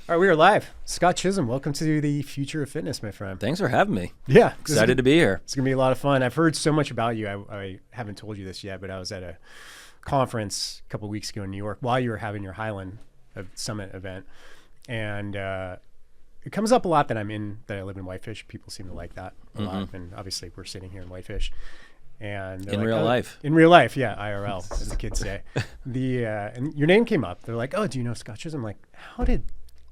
All right, we are live. Scot Chisholm, welcome to the future of fitness, my friend. Thanks for having me. Yeah. Excited to be here. It's going to be a lot of fun. I've heard so much about you. I haven't told you this yet, but I was at a conference a couple of weeks ago in New York while you were having your Highland Summit event. And it comes up a lot that I live in Whitefish. People seem to like that a lot. And obviously we're sitting here in Whitefish. And in real life. In real life, yeah, IRL, as the kids say. And your name came up. They're like, oh, do you know Scot Chisholm? I'm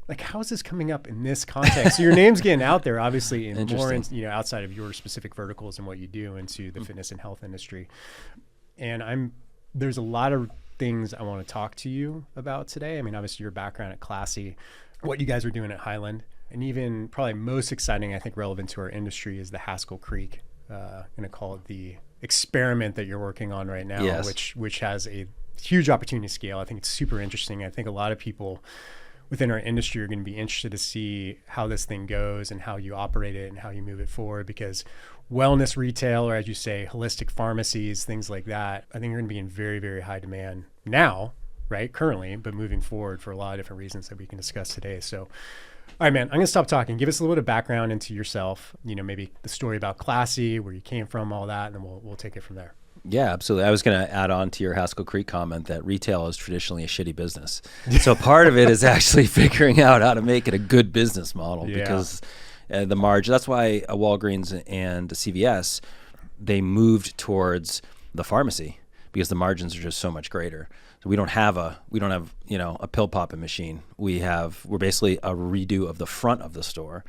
like, how is this coming up in this context? So your name's getting out there, obviously, in more, outside of your specific verticals and what you do into the fitness and health industry. And there's a lot of things I want to talk to you about today. I mean, obviously your background at Classy, what you guys are doing at Highland, and even probably most exciting, I think, relevant to our industry is the Haskell Creek. I'm going to call it the experiment that you're working on right now, yes. which has a huge opportunity to scale. I think it's super interesting. I think a lot of people within our industry are going to be interested to see how this thing goes and how you operate it and how you move it forward, because wellness retail, or as you say, holistic pharmacies, things like that, I think are going to be in very, very high demand now, right? Currently, but moving forward for a lot of different reasons that we can discuss today. So, all right, man, I'm going to stop talking. Give us a little bit of background into yourself, maybe the story about Classy, where you came from, all that, and then we'll take it from there. Yeah, absolutely. I was going to add on to your Haskell Creek comment that retail is traditionally a shitty business. So part of it is actually figuring out how to make it a good business model, because the margin, that's why a Walgreens and a CVS, they moved towards the pharmacy, because the margins are just so much greater. So we don't have a pill popping machine. We're basically a redo of the front of the store,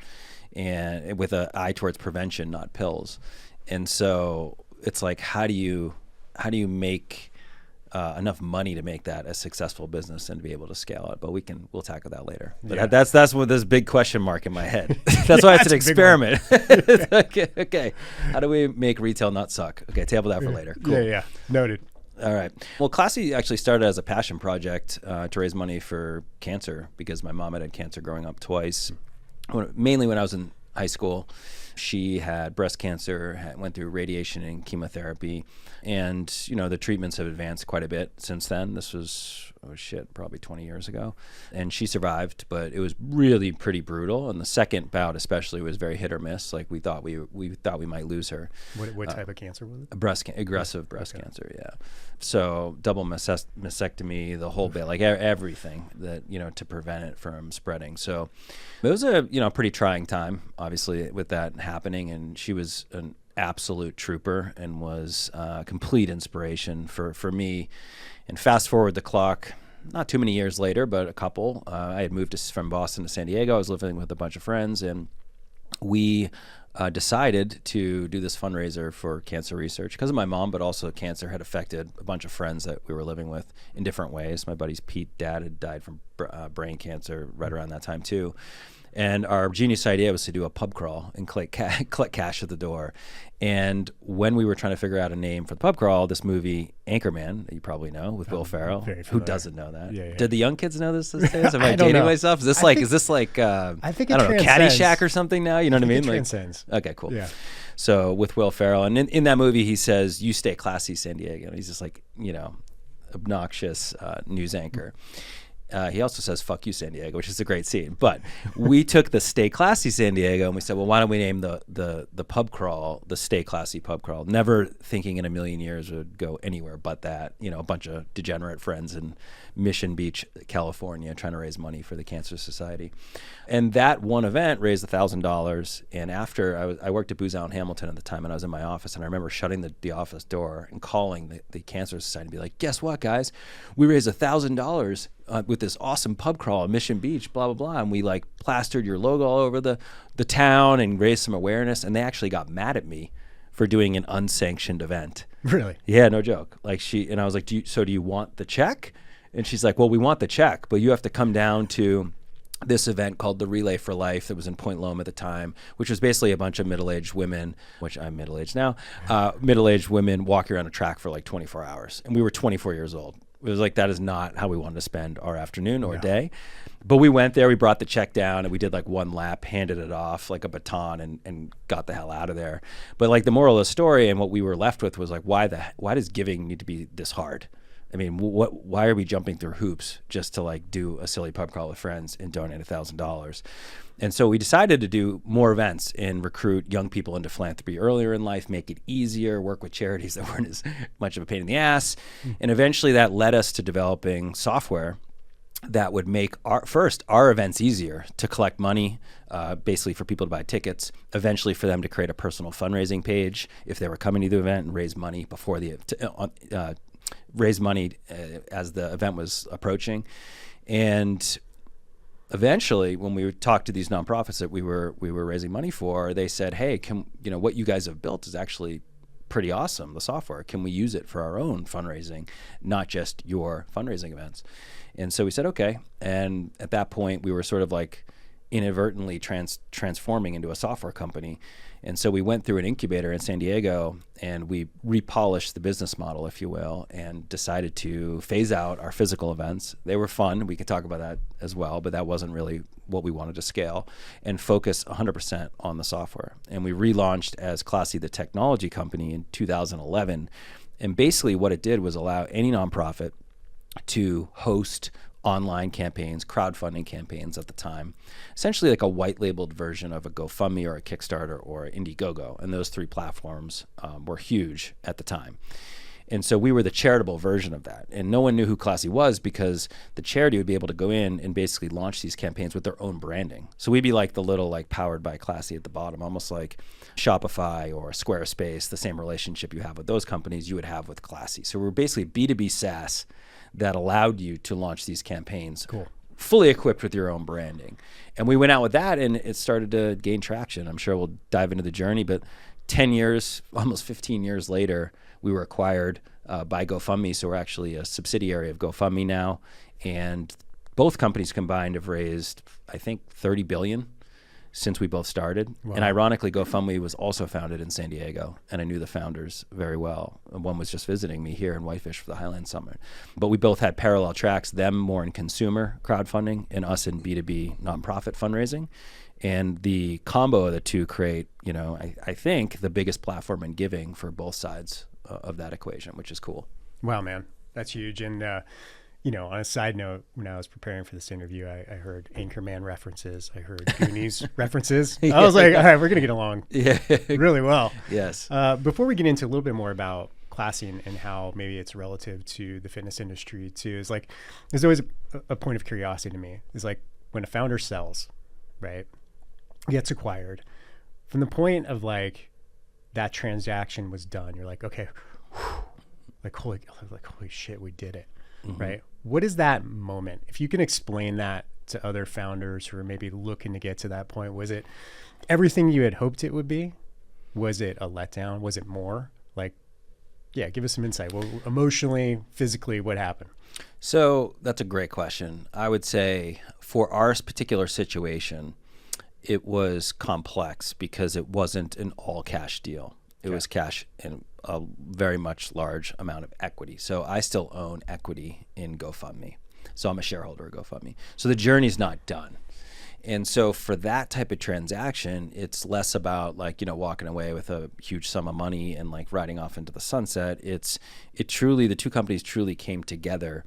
and with an eye towards prevention, not pills. And so it's like, how do you make enough money to make that a successful business and to be able to scale it? But we'll tackle that later. But that's what this big question mark in my head. That's why it's an experiment. Okay. How do we make retail not suck? Okay, table that for later. Cool. Yeah. Noted. All right. Well, Classy actually started as a passion project to raise money for cancer, because my mom had cancer growing up twice. Mainly when I was in high school. She had breast cancer, went through radiation and chemotherapy, and the treatments have advanced quite a bit since then. This was probably 20 years ago, and she survived, but it was really pretty brutal. And the second bout, especially, was very hit or miss. Like we thought we might lose her. What type of cancer was it? Aggressive breast cancer. Yeah. So double mastectomy, the whole bit, like everything that to prevent it from spreading. So it was a pretty trying time, obviously, with that happening. And she was an absolute trooper and was complete inspiration for me. And fast forward the clock, not too many years later, but a couple. I had moved from Boston to San Diego. I was living with a bunch of friends, and we decided to do this fundraiser for cancer research because of my mom, but also cancer had affected a bunch of friends that we were living with in different ways. My buddy's dad had died from brain cancer right around that time too. And our genius idea was to do a pub crawl and collect cash at the door. And when we were trying to figure out a name for the pub crawl, this movie Anchorman, that you probably know, with Will Ferrell, who doesn't know that? Yeah. Did the young kids know this these days? Am I dating myself? Is this like I think I don't know, Caddyshack or something now? You know what I mean? It transcends. Okay, cool. Yeah. So with Will Ferrell, and in that movie, he says, "You stay classy, San Diego." He's just like, obnoxious news anchor. He also says, "Fuck you, San Diego," which is a great scene. But we took the Stay Classy San Diego and we said, well, why don't we name the pub crawl the Stay Classy Pub Crawl? Never thinking in a million years it would go anywhere but that. A bunch of degenerate friends in Mission Beach, California, trying to raise money for the Cancer Society. And that one event raised $1,000. And after I worked at Booz Allen Hamilton at the time, and I was in my office, and I remember shutting the office door and calling the Cancer Society and be like, guess what, guys? We raised $1,000 with this awesome pub crawl at Mission Beach, blah, blah, blah. And we plastered your logo all over the town and raised some awareness. And they actually got mad at me for doing an unsanctioned event. Really? Yeah, no joke. And I was like, do you want the check? And she's like, well, we want the check, but you have to come down to this event called the Relay for Life that was in Point Loma at the time, which was basically a bunch of middle-aged women, which I'm middle-aged now, middle-aged women walking around a track for 24 hours. And we were 24 years old. It was like, that is not how we wanted to spend our afternoon or day. But we went there, we brought the check down, and we did one lap, handed it off like a baton, and got the hell out of there. But the moral of the story and what we were left with was why does giving need to be this hard? I mean, why are we jumping through hoops just to like do a silly pub crawl with friends and donate $1,000? And so we decided to do more events and recruit young people into philanthropy earlier in life, make it easier, work with charities that weren't as much of a pain in the ass. And eventually that led us to developing software that would make our events easier to collect money, basically for people to buy tickets, eventually for them to create a personal fundraising page if they were coming to the event and raise money before raise money as the event was approaching. And eventually, when we talked to these nonprofits that we were raising money for, they said, "Hey, what you guys have built is actually pretty awesome, the software. Can we use it for our own fundraising, not just your fundraising events?" And so we said, okay. And at that point, we were sort of like inadvertently transforming into a software company. And so we went through an incubator in San Diego and we repolished the business model, if you will, and decided to phase out our physical events. They were fun. We could talk about that as well, but that wasn't really what we wanted to scale, and focus 100% on the software. And we relaunched as Classy, the technology company, in 2011. And basically what it did was allow any nonprofit to host online campaigns, crowdfunding campaigns at the time, essentially like a white labeled version of a GoFundMe or a Kickstarter or Indiegogo. And those three platforms were huge at the time. And so we were the charitable version of that. And no one knew who Classy was because the charity would be able to go in and basically launch these campaigns with their own branding. So we'd be like the little like powered by Classy at the bottom, almost like Shopify or Squarespace, the same relationship you have with those companies you would have with Classy. So we're basically B2B SaaS that allowed you to launch these campaigns fully equipped with your own branding. And we went out with that and it started to gain traction. I'm sure we'll dive into the journey, but 10 years, almost 15 years later, we were acquired by GoFundMe. So we're actually a subsidiary of GoFundMe now. And both companies combined have raised, I think, $30 billion since we both started. Wow. And ironically, GoFundMe was also founded in San Diego, and I knew the founders very well. One was just visiting me here in Whitefish for the Highland Summit. But we both had parallel tracks, them more in consumer crowdfunding and us in B2B nonprofit fundraising. And the combo of the two create, I think, the biggest platform in giving for both sides of that equation, which is cool. Wow, man, that's huge. And on a side note, when I was preparing for this interview, I heard Anchorman references. I heard Goonies references. I was like, all right, we're going to get along really well. Yes. Before we get into a little bit more about Classy and how maybe it's relative to the fitness industry too, is like, there's always a point of curiosity to me. Is like when a founder sells, right, gets acquired, from the point of like that transaction was done, you're like, okay, holy shit, we did it. Mm-hmm. Right? What is that moment? If you can explain that to other founders who are maybe looking to get to that point, was it everything you had hoped it would be? Was it a letdown? Was it more? Give us some insight. Well, emotionally, physically, what happened? So that's a great question. I would say for our particular situation, it was complex because it wasn't an all cash deal. It was cash and a very much large amount of equity. So I still own equity in GoFundMe. So I'm a shareholder of GoFundMe. So the journey's not done. And so for that type of transaction, it's less about walking away with a huge sum of money and riding off into the sunset. The two companies truly came together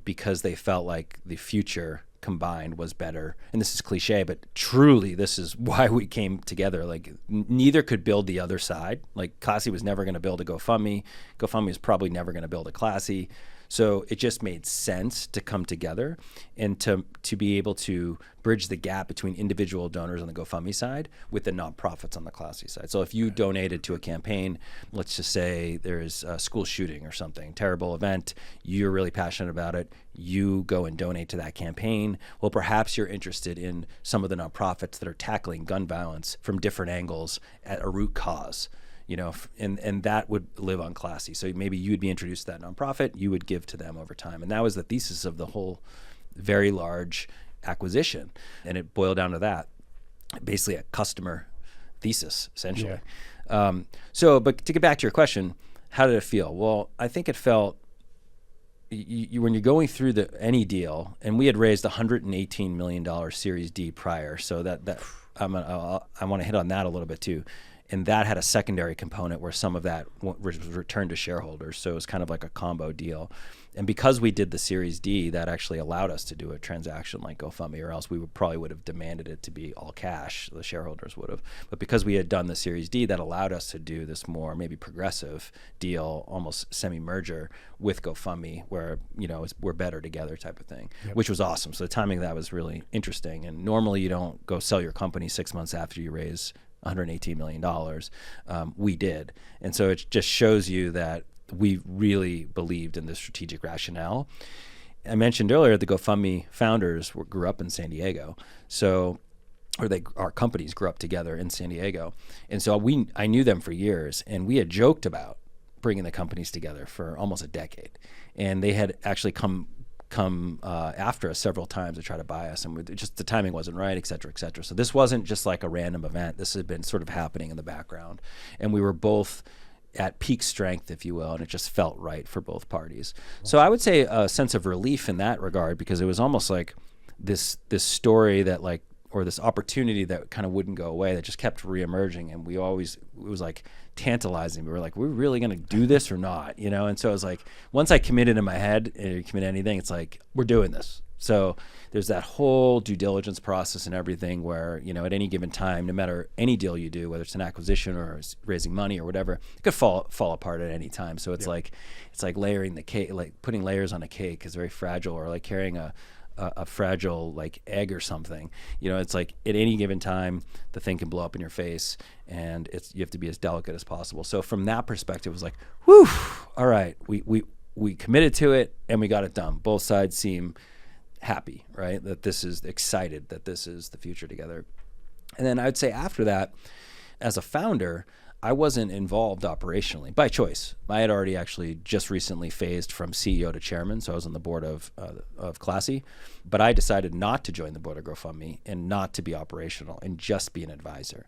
because they felt like the future combined was better. And this is cliche, but truly this is why we came together. Neither could build the other side. Classy was never going to build a GoFundMe. GoFundMe is probably never going to build a Classy. So it just made sense to come together and to be able to bridge the gap between individual donors on the GoFundMe side with the nonprofits on the Classy side. So if you donated to a campaign, let's just say there's a school shooting or something, terrible event, you're really passionate about it, you go and donate to that campaign. Well, perhaps you're interested in some of the nonprofits that are tackling gun violence from different angles at a root cause. And that would live on Classy. So maybe you would be introduced to that nonprofit, you would give to them over time. And that was the thesis of the whole very large acquisition. And it boiled down to that, basically a customer thesis, essentially. Yeah. But to get back to your question, how did it feel? Well, I think it felt, when you're going through any deal, and we had raised $118 million Series D prior, so that I want to hit on that a little bit too. And that had a secondary component where some of that was returned to shareholders. So it was kind of like a combo deal. And because we did the Series D, that actually allowed us to do a transaction like GoFundMe, or else we probably would have demanded it to be all cash. The shareholders would have. But because we had done the Series D, that allowed us to do this more maybe progressive deal, almost semi-merger with GoFundMe, where, you know, we're better together type of thing, which was awesome. So the timing of that was really interesting. And normally you don't go sell your company 6 months after you raise $118 million. We did. And so it just shows you that we really believed in the strategic rationale. I mentioned earlier the GoFundMe founders grew up in San Diego. So, our companies grew up together in San Diego. And so I knew them for years, and we had joked about bringing the companies together for almost a decade. And they had actually come after us several times to try to buy us, and just the timing wasn't right, et cetera, et cetera. So this wasn't just like a random event. This had been sort of happening in the background. And we were both at peak strength, if you will, and it just felt right for both parties. So I would say a sense of relief in that regard, because it was almost like this story that like, or this opportunity that kind of wouldn't go away, that just kept reemerging. And it was like tantalizing. We were like, we're really going to do this or not, you know? And so it was like, once I committed in my head, and you commit anything, it's like, we're doing this. So there's that whole due diligence process and everything where, you know, at any given time, no matter any deal you do, whether it's an acquisition or raising money or whatever, it could fall apart at any time. So it's like layering the cake, like putting layers on a cake is very fragile, or like carrying a fragile like egg or something. You know, it's like at any given time, the thing can blow up in your face, and you have to be as delicate as possible. So from that perspective, it was like, whew, all right, we committed to it and we got it done. Both sides seem happy, right? That this is excited, that this is the future together. And then I would say after that, as a founder, I wasn't involved operationally by choice. I had already actually just recently phased from CEO to chairman, so I was on the board of Classy, but I decided not to join the board of GoFundMe and not to be operational and just be an advisor.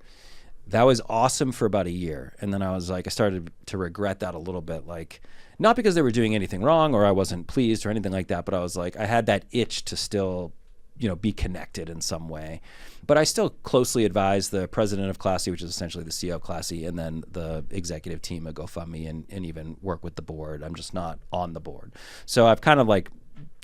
That was awesome for about a year, and then I was like, I started to regret that a little bit, like not because they were doing anything wrong or I wasn't pleased or anything like that, but I was like, I had that itch to still, you know, be connected in some way. But I still closely advise the president of Classy, which is essentially the CEO of Classy, and then the executive team of GoFundMe, and even work with the board. I'm just not on the board. So I've kind of like,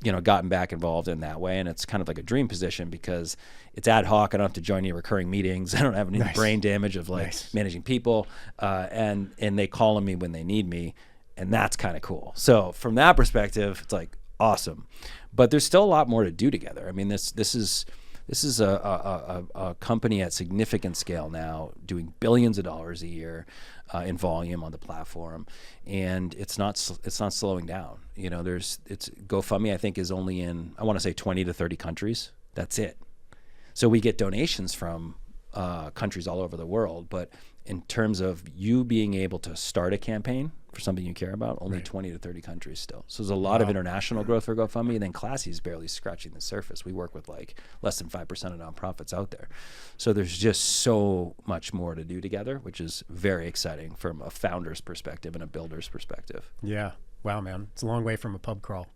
you know, gotten back involved in that way, and it's kind of like a dream position because it's ad hoc. I don't have to join any recurring meetings. I don't have any brain damage of like managing people, and they call on me when they need me, and that's kind of cool. So from that perspective, it's like awesome. But there's still a lot more to do together. I mean, this is a company at significant scale now, doing billions of dollars a year in volume on the platform, and it's not slowing down. You know, it's GoFundMe, I think, is only in, I want to say 20 to 30 countries. That's it. So we get donations from countries all over the world, but in terms of you being able to start a campaign for something you care about, only 20 to 30 countries still. So there's a lot of international growth for GoFundMe, and then Classy is barely scratching the surface. We work with like less than 5% of nonprofits out there. So there's just so much more to do together, which is very exciting from a founder's perspective and a builder's perspective. Yeah. Wow, man. It's a long way from a pub crawl.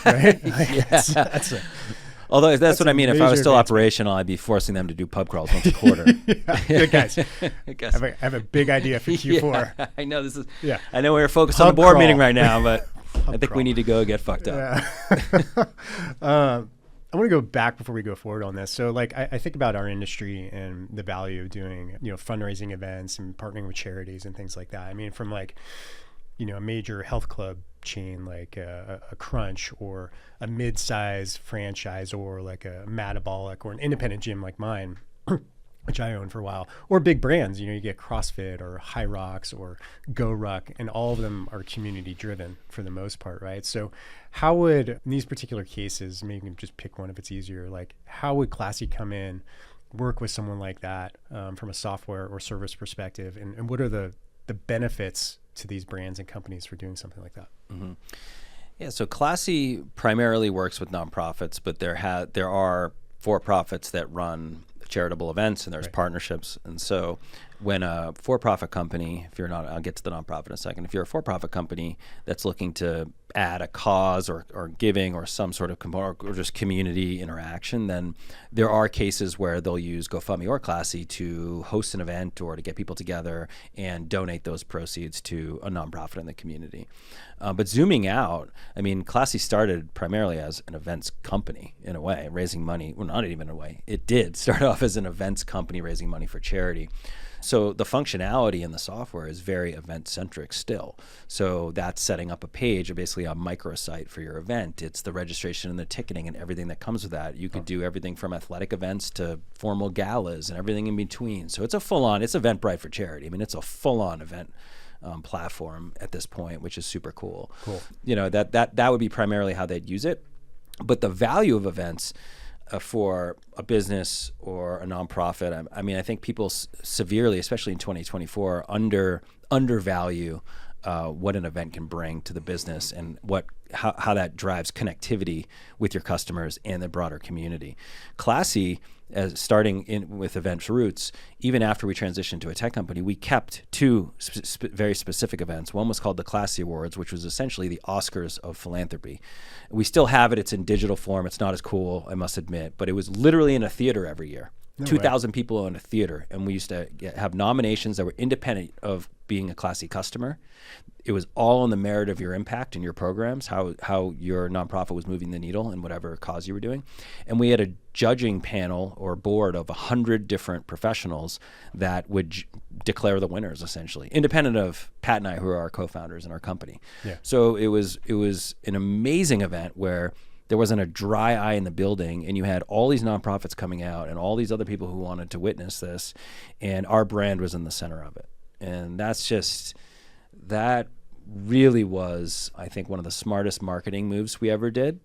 Right? That's it. Although that's what I mean. If I was still operational, I'd be forcing them to do pub crawls once a quarter. Good guys. I have a big idea for Q4. Yeah, I know this is. Yeah. I know we're focused on the board meeting right now, but I think we need to go get fucked up. Yeah. I want to go back before we go forward on this. So, like, I think about our industry and the value of doing, you know, fundraising events and partnering with charities and things like that. I mean, from like, you know, a major health club chain like a Crunch, or a mid-size franchise, or like a Metabolic, or an independent gym like mine, which I owned for a while, or big brands. You know, you get CrossFit or High Rocks or Go Ruck, and all of them are community driven for the most part, right? So how would, in these particular cases, maybe just pick one if it's easier, like how would Classy come in, work with someone like that from a software or service perspective, and what are the benefits to these brands and companies for doing something like that? Mm-hmm. Yeah, so Classy primarily works with nonprofits, but there are for-profits that run charitable events, and there's partnerships. And so when a for-profit company, if you're not, I'll get to the nonprofit in a second. If you're a for-profit company that's looking to add a cause or giving or some sort of component or just community interaction, then there are cases where they'll use GoFundMe or Classy to host an event or to get people together and donate those proceeds to a nonprofit in the community. But zooming out, I mean, Classy started primarily as an events company in a way, raising money. Well, not even in a way. It did start off as an events company raising money for charity. So the functionality in the software is very event-centric still. So that's setting up a page, or basically a microsite for your event. It's the registration and the ticketing and everything that comes with that. You could do everything from athletic events to formal galas and everything in between. So it's a full-on, it's Eventbrite for charity. I mean, it's a full-on event platform at this point, which is super cool. Cool. You know, that would be primarily how they'd use it. But the value of events for a business or a nonprofit, I mean, I think people severely, especially in 2024, undervalue what an event can bring to the business and how that drives connectivity with your customers and the broader community. Classy, starting with events roots, even after we transitioned to a tech company, we kept two very specific events. One was called the Classy Awards, which was essentially the Oscars of philanthropy. We still have it. It's in digital form. It's not as cool, I must admit, but it was literally in a theater every year. No 2,000 people in a theater, and we used to have nominations that were independent of being a Classy customer. It was all on the merit of your impact and your programs, how your nonprofit was moving the needle in whatever cause you were doing. And we had a judging panel or board of 100 different professionals that would declare the winners, essentially, independent of Pat and I, who are our co-founders in our company. Yeah. So it was an amazing event where there wasn't a dry eye in the building, and you had all these nonprofits coming out and all these other people who wanted to witness this, and our brand was in the center of it. And that really was, I think, one of the smartest marketing moves we ever did,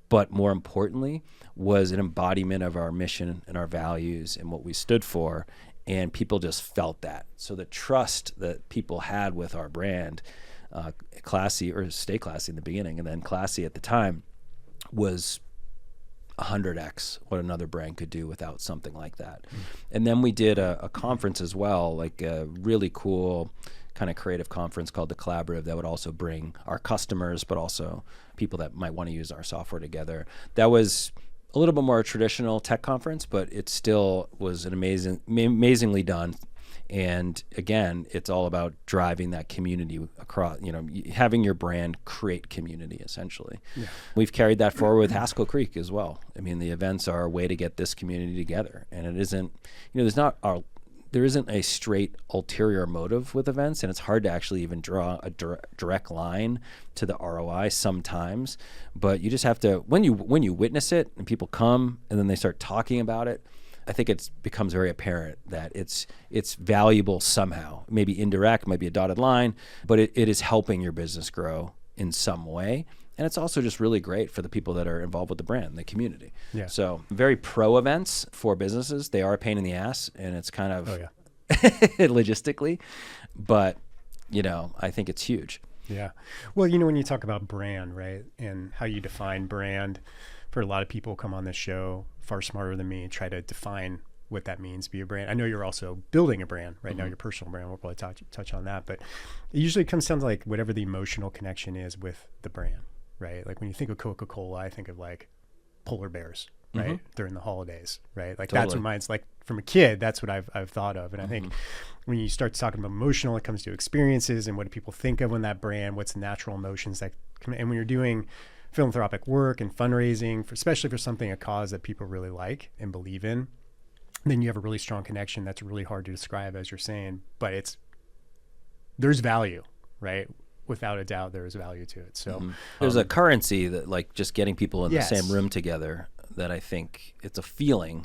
but more importantly, was an embodiment of our mission and our values and what we stood for, and people just felt that. So the trust that people had with our brand, Classy, or Stay Classy in the beginning, and then Classy at the time, was 100x what another brand could do without something like that. And then we did a conference as well, like a really cool kind of creative conference called The Collaborative that would also bring our customers, but also people that might want to use our software together. That was a little bit more a traditional tech conference, but it still was an amazingly done. And again, it's all about driving that community across, having your brand create community, essentially. Yeah. We've carried that forward with Haskell Creek as well. I mean, the events are a way to get this community together. And it isn't, there isn't a straight ulterior motive with events, and it's hard to actually even draw a direct line to the ROI sometimes. But you just have to, when you witness it and people come and then they start talking about it, I think it becomes very apparent that it's valuable somehow. Maybe indirect, might be a dotted line, but it is helping your business grow in some way. And it's also just really great for the people that are involved with the brand, the community. Yeah. So very pro events for businesses. They are a pain in the ass, and it's kind of logistically, but I think it's huge. Yeah. Well, when you talk about brand, right, and how you define brand, for a lot of people come on this show far smarter than me and try to define what that means to be a brand. I know you're also building a brand right now, your personal brand. We'll probably touch on that, but it usually comes down to like whatever the emotional connection is with the brand, right? Like when you think of Coca-Cola, I think of like polar bears, right? During the holidays, right? Like that's what mine's like from a kid. That's what I've thought of. And I think when you start talking about emotional, it comes to experiences and what do people think of when that brand, what's the natural emotions that come, and when you're doing philanthropic work and fundraising, especially for something, a cause that people really like and believe in, then you have a really strong connection that's really hard to describe, as you're saying, but there's value, right? Without a doubt, there is value to it. So there's a currency that, like, just getting people in the same room together, that I think it's a feeling,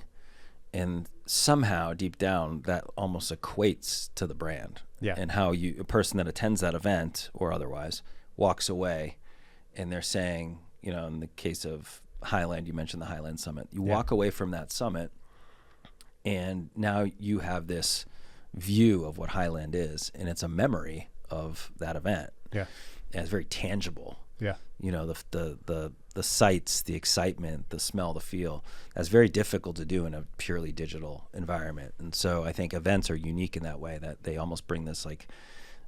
and somehow deep down that almost equates to the brand. Yeah. And how a person that attends that event or otherwise walks away and they're saying, in the case of Highland, you mentioned the Highland Summit. You walk away from that summit, and now you have this view of what Highland is, and it's a memory of that event. Yeah. And it's very tangible. Yeah. You know, the sights, the excitement, the smell, the feel. That's very difficult to do in a purely digital environment. And so I think events are unique in that way, that they almost bring this like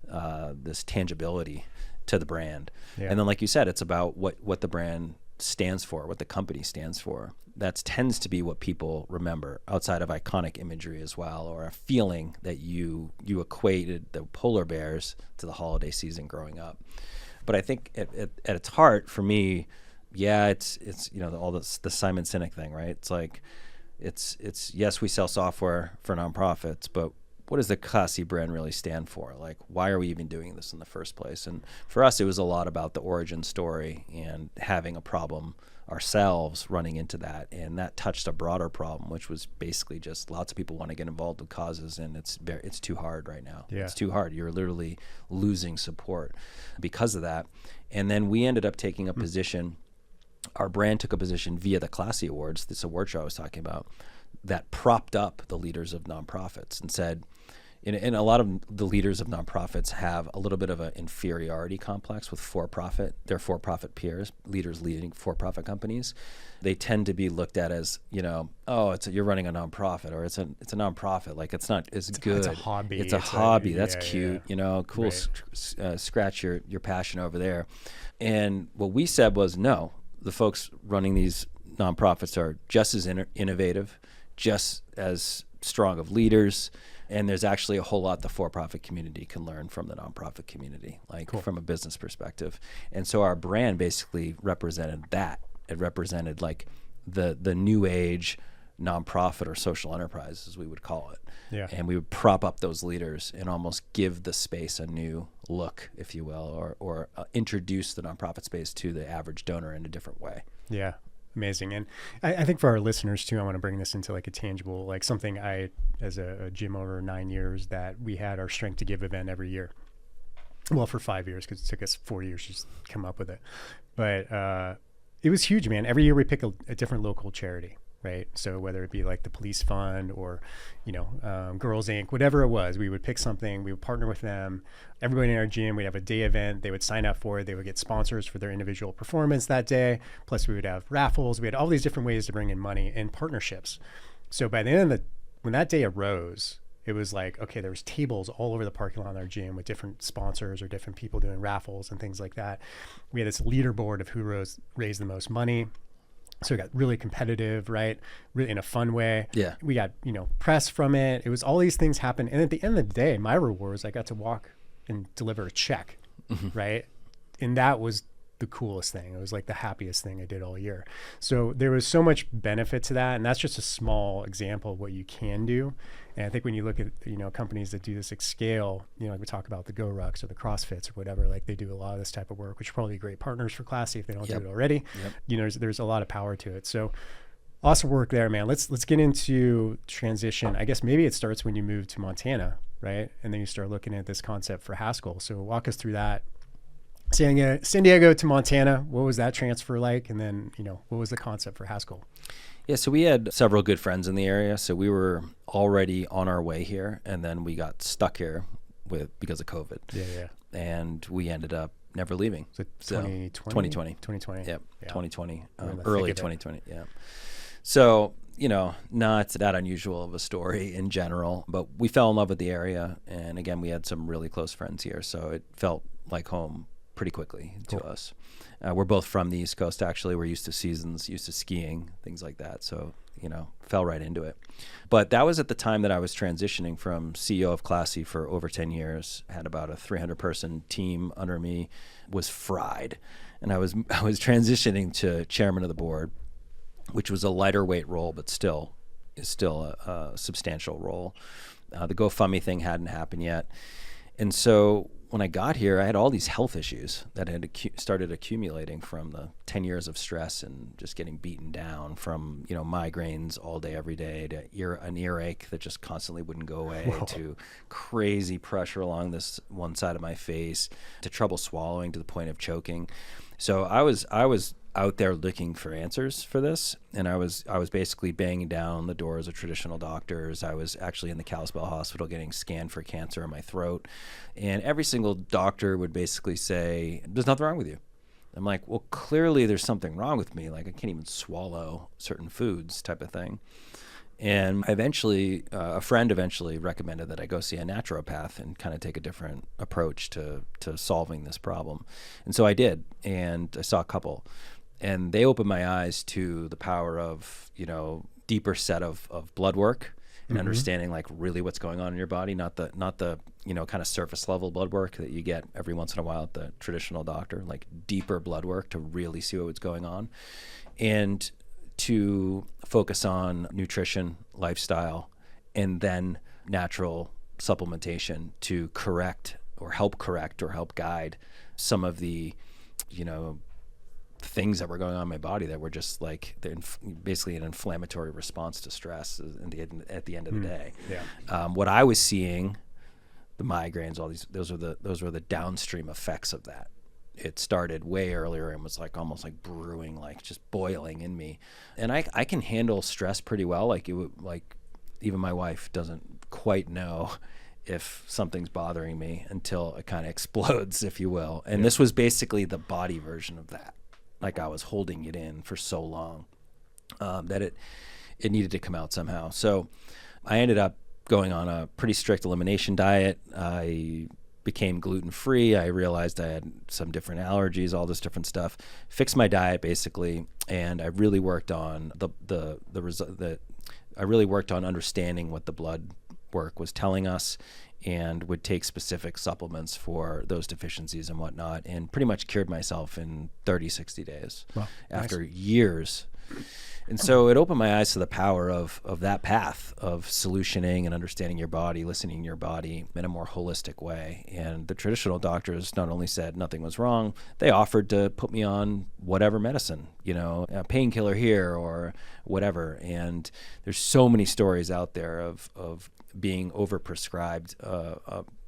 this tangibility to the brand. Yeah. And then, like you said, it's about what the brand stands for, what the company stands for. That tends to be what people remember, outside of iconic imagery as well, or a feeling that you equated the polar bears to the holiday season growing up. But I think at its heart, for me, yeah, it's you know, all this, the Simon Sinek thing, right? It's like it's yes, we sell software for nonprofits, but what does the Classy brand really stand for? Like, why are we even doing this in the first place? And for us, it was a lot about the origin story and having a problem ourselves running into that. And that touched a broader problem, which was basically just lots of people want to get involved with causes, and it's too hard right now. Yeah. It's too hard. You're literally losing support because of that. And then we ended up taking a position, our brand took a position via the Classy Awards, this award show I was talking about, that propped up the leaders of nonprofits and said, and a lot of the leaders of nonprofits have a little bit of an inferiority complex with their for-profit peers, leaders leading for-profit companies. They tend to be looked at as, you know, oh, you're running a nonprofit, or it's a nonprofit. Like, it's not as good. It's a hobby. It's a hobby. That's yeah, cute. Yeah. You know, cool. Right. Scratch your passion over there. And what we said was, no, the folks running these nonprofits are just as innovative, just as strong of leaders, and there's actually a whole lot the for-profit community can learn from the nonprofit community, like from a business perspective. And so our brand basically represented that. It represented like the new age nonprofit or social enterprise, as we would call it. Yeah. And we would prop up those leaders and almost give the space a new look, if you will, or introduce the nonprofit space to the average donor in a different way. Yeah. Amazing. And I think for our listeners too, I want to bring this into like a tangible, like something as a gym over 9 years, that we had our Strength to Give event every year. Well, for 5 years, because it took us 4 years to just come up with it. But it was huge, man. Every year we pick a different local charity, right? So whether it be like the police fund or, you know, Girls Inc., whatever it was, we would pick something, we would partner with them. Everybody in our gym, we'd have a day event. They would sign up for it. They would get sponsors for their individual performance that day. Plus we would have raffles. We had all these different ways to bring in money and partnerships. So by the end of when that day arose, it was like, okay, there was tables all over the parking lot in our gym with different sponsors or different people doing raffles and things like that. We had this leaderboard of who raised the most money. So it got really competitive, right? Really in a fun way. Yeah. We got, you know, press from it. It was all these things happen. And at the end of the day, my reward was I got to walk and deliver a check, right? And that was the coolest thing. It was like the happiest thing I did all year. So there was so much benefit to that. And that's just a small example of what you can do. And I think when you look at, you know, companies that do this at scale, you know, like we talk about the GoRucks or the CrossFits or whatever, like they do a lot of this type of work, which are probably great partners for Classy if they don't do it already. You know, there's a lot of power to it. So awesome work there, man. Let's get into transition. I guess maybe it starts when you move to Montana, right? And then you start looking at this concept for Haskell. So walk us through that. San Diego to Montana, what was that transfer like? And then, you know, what was the concept for Haskell? Yeah, so we had several good friends in the area. So we were already on our way here, and then we got stuck here because of COVID. Yeah. And we ended up never leaving. So 2020? 2020. Yep, yeah. 2020, We're early 2020, yeah. So, you know, not that unusual of a story in general, but we fell in love with the area. And again, we had some really close friends here, so it felt like home pretty quickly to us. We're both from the East Coast, actually. We're used to seasons, used to skiing, things like that. So, you know, fell right into it. But that was at the time that I was transitioning from CEO of Classy for over 10 years, had about a 300-person team under me, was fried. And I was transitioning to chairman of the board, which was a lighter weight role, but is still a substantial role. The GoFundMe thing hadn't happened yet. And so when I got here, I had all these health issues that had started accumulating from the 10 years of stress and just getting beaten down, from, you know, migraines all day, every day, to an earache that just constantly wouldn't go away, to crazy pressure along this one side of my face, to trouble swallowing to the point of choking. So I was out there looking for answers for this, and I was basically banging down the doors of traditional doctors. I was actually in the Kalispell Hospital getting scanned for cancer in my throat, and every single doctor would basically say, "There's nothing wrong with you. I'm like, well, clearly there's something wrong with me. Like I can't even swallow certain foods type of thing. And a friend eventually recommended that I go see a naturopath and kind of take a different approach to solving this problem. And so I did, and I saw a couple, and they opened my eyes to the power of, deeper set of blood work and understanding like really what's going on in your body, not the kind of surface level blood work that you get every once in a while at the traditional doctor, like deeper blood work to really see what's going on, and to focus on nutrition, lifestyle, and then natural supplementation to help guide some of the, things that were going on in my body that were just like basically an inflammatory response to stress at the end of the day. Yeah. What I was seeing, the migraines, all these, those were the downstream effects of that. It started way earlier and was like almost like brewing, like just boiling in me. And I can handle stress pretty well. Like even my wife doesn't quite know if something's bothering me until it kind of explodes, if you will. And this was basically the body version of that. Like I was holding it in for so long that it needed to come out somehow. So I ended up going on a pretty strict elimination diet. I became gluten-free. I realized I had some different allergies, all this different stuff. Fixed my diet basically, and I really worked on I really worked on understanding what the blood work was telling us, and would take specific supplements for those deficiencies and whatnot, and pretty much cured myself in 30, 60 days. Wow, after years. And so it opened my eyes to the power of that path of solutioning and understanding your body, listening to your body in a more holistic way. And the traditional doctors not only said nothing was wrong, they offered to put me on whatever medicine, a painkiller here or whatever. And there's so many stories out there of being overprescribed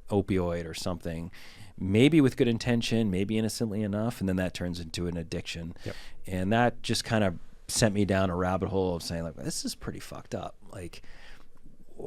opioid or something, maybe with good intention, maybe innocently enough, and then that turns into an addiction. Yep. And that just kind of sent me down a rabbit hole of saying, like, this is pretty fucked up. Like,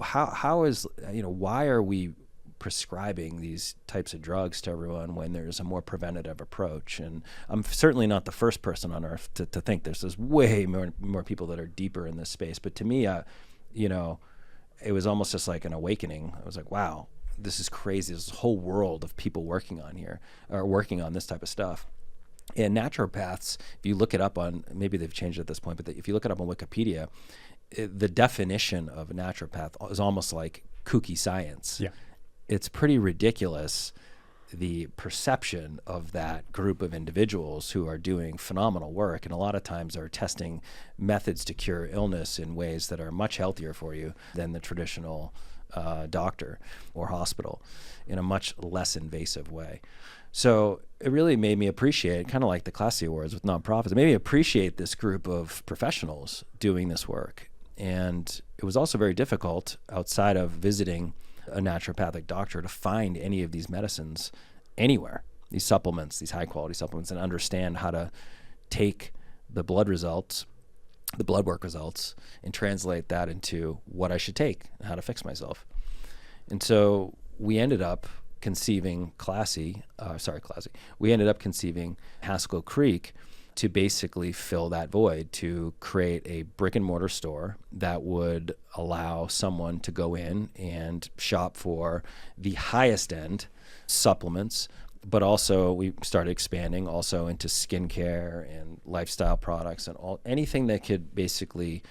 how is, why are we prescribing these types of drugs to everyone when there's a more preventative approach? And I'm certainly not the first person on earth to think there's way more people that are deeper in this space. But to me, it was almost just like an awakening. I was like, wow, this is crazy. There's a whole world of people working on this type of stuff. And naturopaths, if you look it up on, maybe they've changed it at this point, but if you look it up on Wikipedia, the definition of a naturopath is almost like kooky science. Yeah. It's pretty ridiculous, the perception of that group of individuals who are doing phenomenal work, and a lot of times are testing methods to cure illness in ways that are much healthier for you than the traditional doctor or hospital, in a much less invasive way. So it really made me appreciate, kind of like the Classy Awards with nonprofits, it made me appreciate this group of professionals doing this work. And it was also very difficult outside of visiting a naturopathic doctor to find any of these medicines anywhere, these supplements, these high quality supplements, and understand how to take the blood work results, and translate that into what I should take and how to fix myself. And so we ended up conceiving we ended up conceiving Haskell Creek to basically fill that void, to create a brick and mortar store that would allow someone to go in and shop for the highest end supplements. But also we started expanding also into skincare and lifestyle products and anything that could basically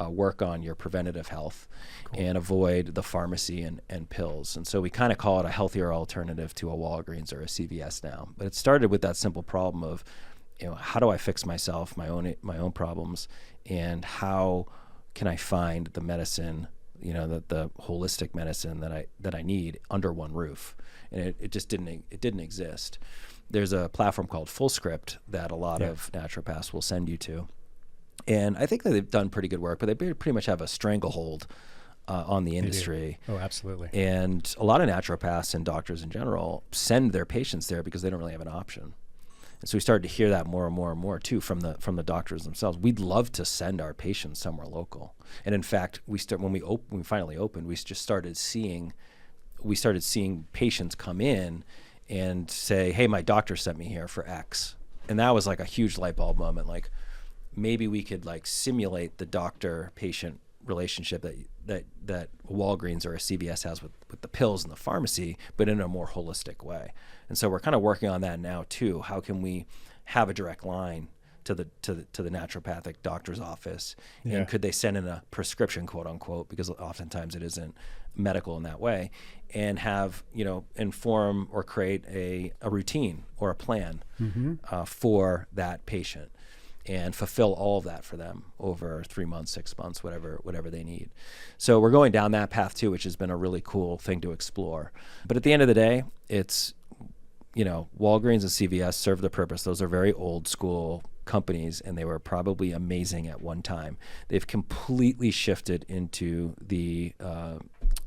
work on your preventative health. Cool. And avoid the pharmacy and pills. And so we kind of call it a healthier alternative to a Walgreens or a CVS now. But it started with that simple problem of, how do I fix myself, my own problems, and how can I find the medicine, the holistic medicine that I need under one roof. And it just didn't exist. There's a platform called FullScript that a lot of naturopaths will send you to. And I think that they've done pretty good work, but they pretty much have a stranglehold on the industry. Oh, absolutely. And a lot of naturopaths and doctors in general send their patients there because they don't really have an option. And so we started to hear that more and more and more too from the doctors themselves. We'd love to send our patients somewhere local. And in fact, when we finally opened, we just started seeing patients come in and say, "Hey, my doctor sent me here for X." And that was like a huge light bulb moment. Like maybe we could like simulate the doctor-patient relationship that Walgreens or a CVS has with the pills in the pharmacy, but in a more holistic way. And so we're kind of working on that now too. How can we have a direct line to the naturopathic doctor's office? Yeah. And could they send in a prescription, quote unquote, because oftentimes it isn't medical in that way, and have, inform or create a routine or a plan for that patient, and fulfill all of that for them over 3 months, 6 months, whatever they need. So we're going down that path too, which has been a really cool thing to explore. But at the end of the day, it's, Walgreens and CVS serve the purpose. Those are very old school companies, and they were probably amazing at one time. They've completely shifted into the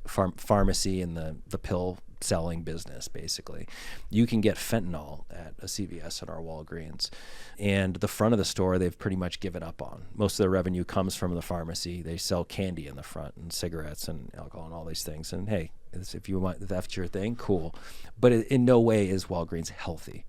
pharmacy and the pill selling business. Basically, you can get fentanyl at a CVS and our Walgreens, and the front of the store they've pretty much given up on. Most of their revenue comes from the pharmacy. They sell candy in the front and cigarettes and alcohol and all these things, and hey, if you want, that's your thing, cool. But in no way is Walgreens healthy.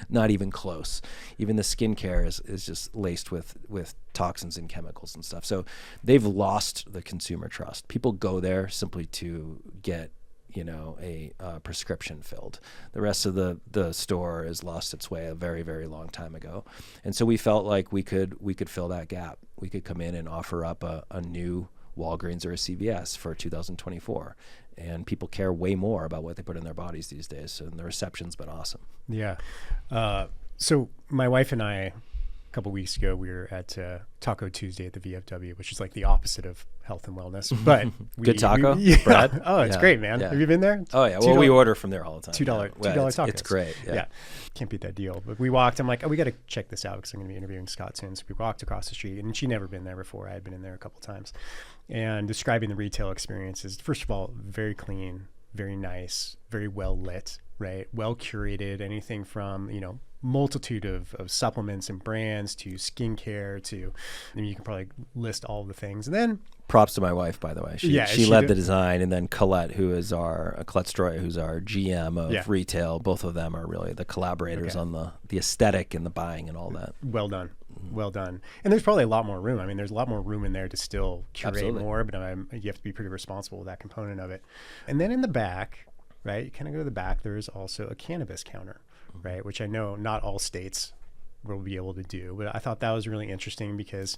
Not even close. Even the skincare is just laced with toxins and chemicals and stuff. So they've lost the consumer trust. People go there simply to get a prescription filled. The rest of the store has lost its way a very, very long time ago. And so we felt like we could fill that gap. We could come in and offer up a new Walgreens or a CVS for 2024. And people care way more about what they put in their bodies these days. And the reception's been awesome. Yeah. So my wife and I, a couple weeks ago, we were at Taco Tuesday at the VFW, which is like the opposite of health and wellness. But good taco, Brad. Oh, it's great, man. Yeah. Have you been there? Oh yeah. Well, we order from there all the time. $2 tacos. It's great. Yeah. Can't beat that deal. But we walked. I'm like, we got to check this out because I'm going to be interviewing Scott soon. So we walked across the street, and she'd never been there before. I had been in there a couple times, and describing the retail experience is, first of all, very clean, very nice, very well lit, right? Well curated. Anything from multitude of supplements and brands to skincare to, you can probably list all the things. And then props to my wife, by the way. She led the design, and then Colette, who's our GM of retail. Both of them are really the collaborators on the aesthetic and the buying and all that. Well done. Well done. And there's probably a lot more room. I mean, there's a lot more room in there to still curate more, but you have to be pretty responsible with that component of it. And then in the back, right, you kind of go to the back, there's also a cannabis counter, right, which I know not all states will be able to do. But I thought that was really interesting because,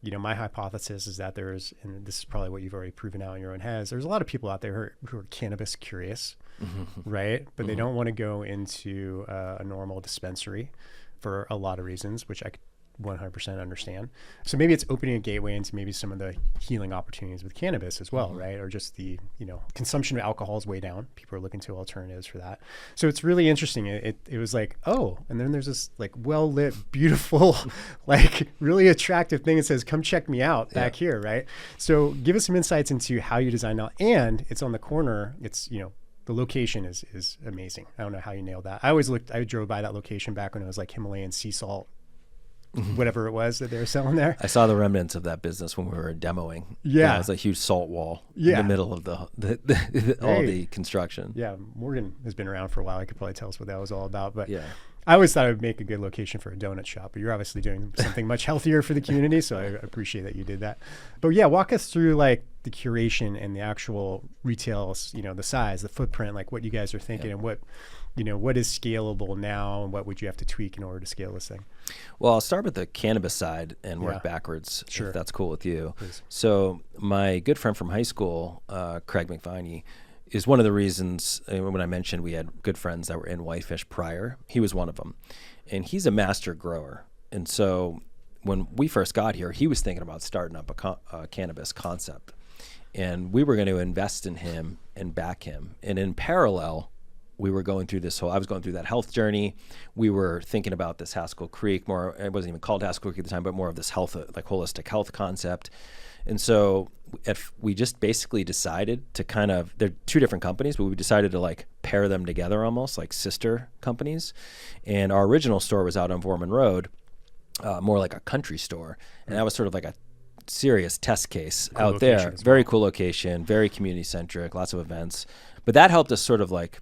my hypothesis is that and this is probably what you've already proven out in your own heads, there's a lot of people out there who are cannabis curious, right? But they don't want to go into a normal dispensary for a lot of reasons, which I could 100% understand. So maybe it's opening a gateway into maybe some of the healing opportunities with cannabis as well, right? Or just the, consumption of alcohol is way down. People are looking to alternatives for that. So it's really interesting. It was like, and then there's this like well-lit, beautiful, like really attractive thing that says, come check me out back here, right? So give us some insights into how you designed it. And it's on the corner. It's, the location is amazing. I don't know how you nailed that. I drove by that location back when it was like Himalayan sea salt, whatever it was that they were selling there. I saw the remnants of that business when we were demoing. Yeah. It was a huge salt wall in the middle of all the construction. Yeah. Morgan has been around for a while. I could probably tell us what that was all about. But I always thought it would make a good location for a donut shop, but you're obviously doing something much healthier for the community. So I appreciate that you did that. But walk us through like the curation and the actual retail, the size, the footprint, like what you guys are thinking and what is scalable now and what would you have to tweak in order to scale this thing? Well, I'll start with the cannabis side and work backwards, if that's cool with you. Please. So my good friend from high school, Craig McViney, is one of the reasons when I mentioned we had good friends that were in Whitefish prior, he was one of them. And he's a master grower. And so when we first got here, he was thinking about starting up a cannabis concept. And we were going to invest in him and back him. And in parallel, we were going through I was going through that health journey. We were thinking about this Haskell Creek, it wasn't even called Haskell Creek at the time, but more of this health, like holistic health concept. And so we just basically decided to they're two different companies, but we decided to like pair them together almost like sister companies. And our original store was out on Vorman Road, more like a country store. And that was sort of like a serious test case out there. Very cool location, very community centric, lots of events. But that helped us sort of like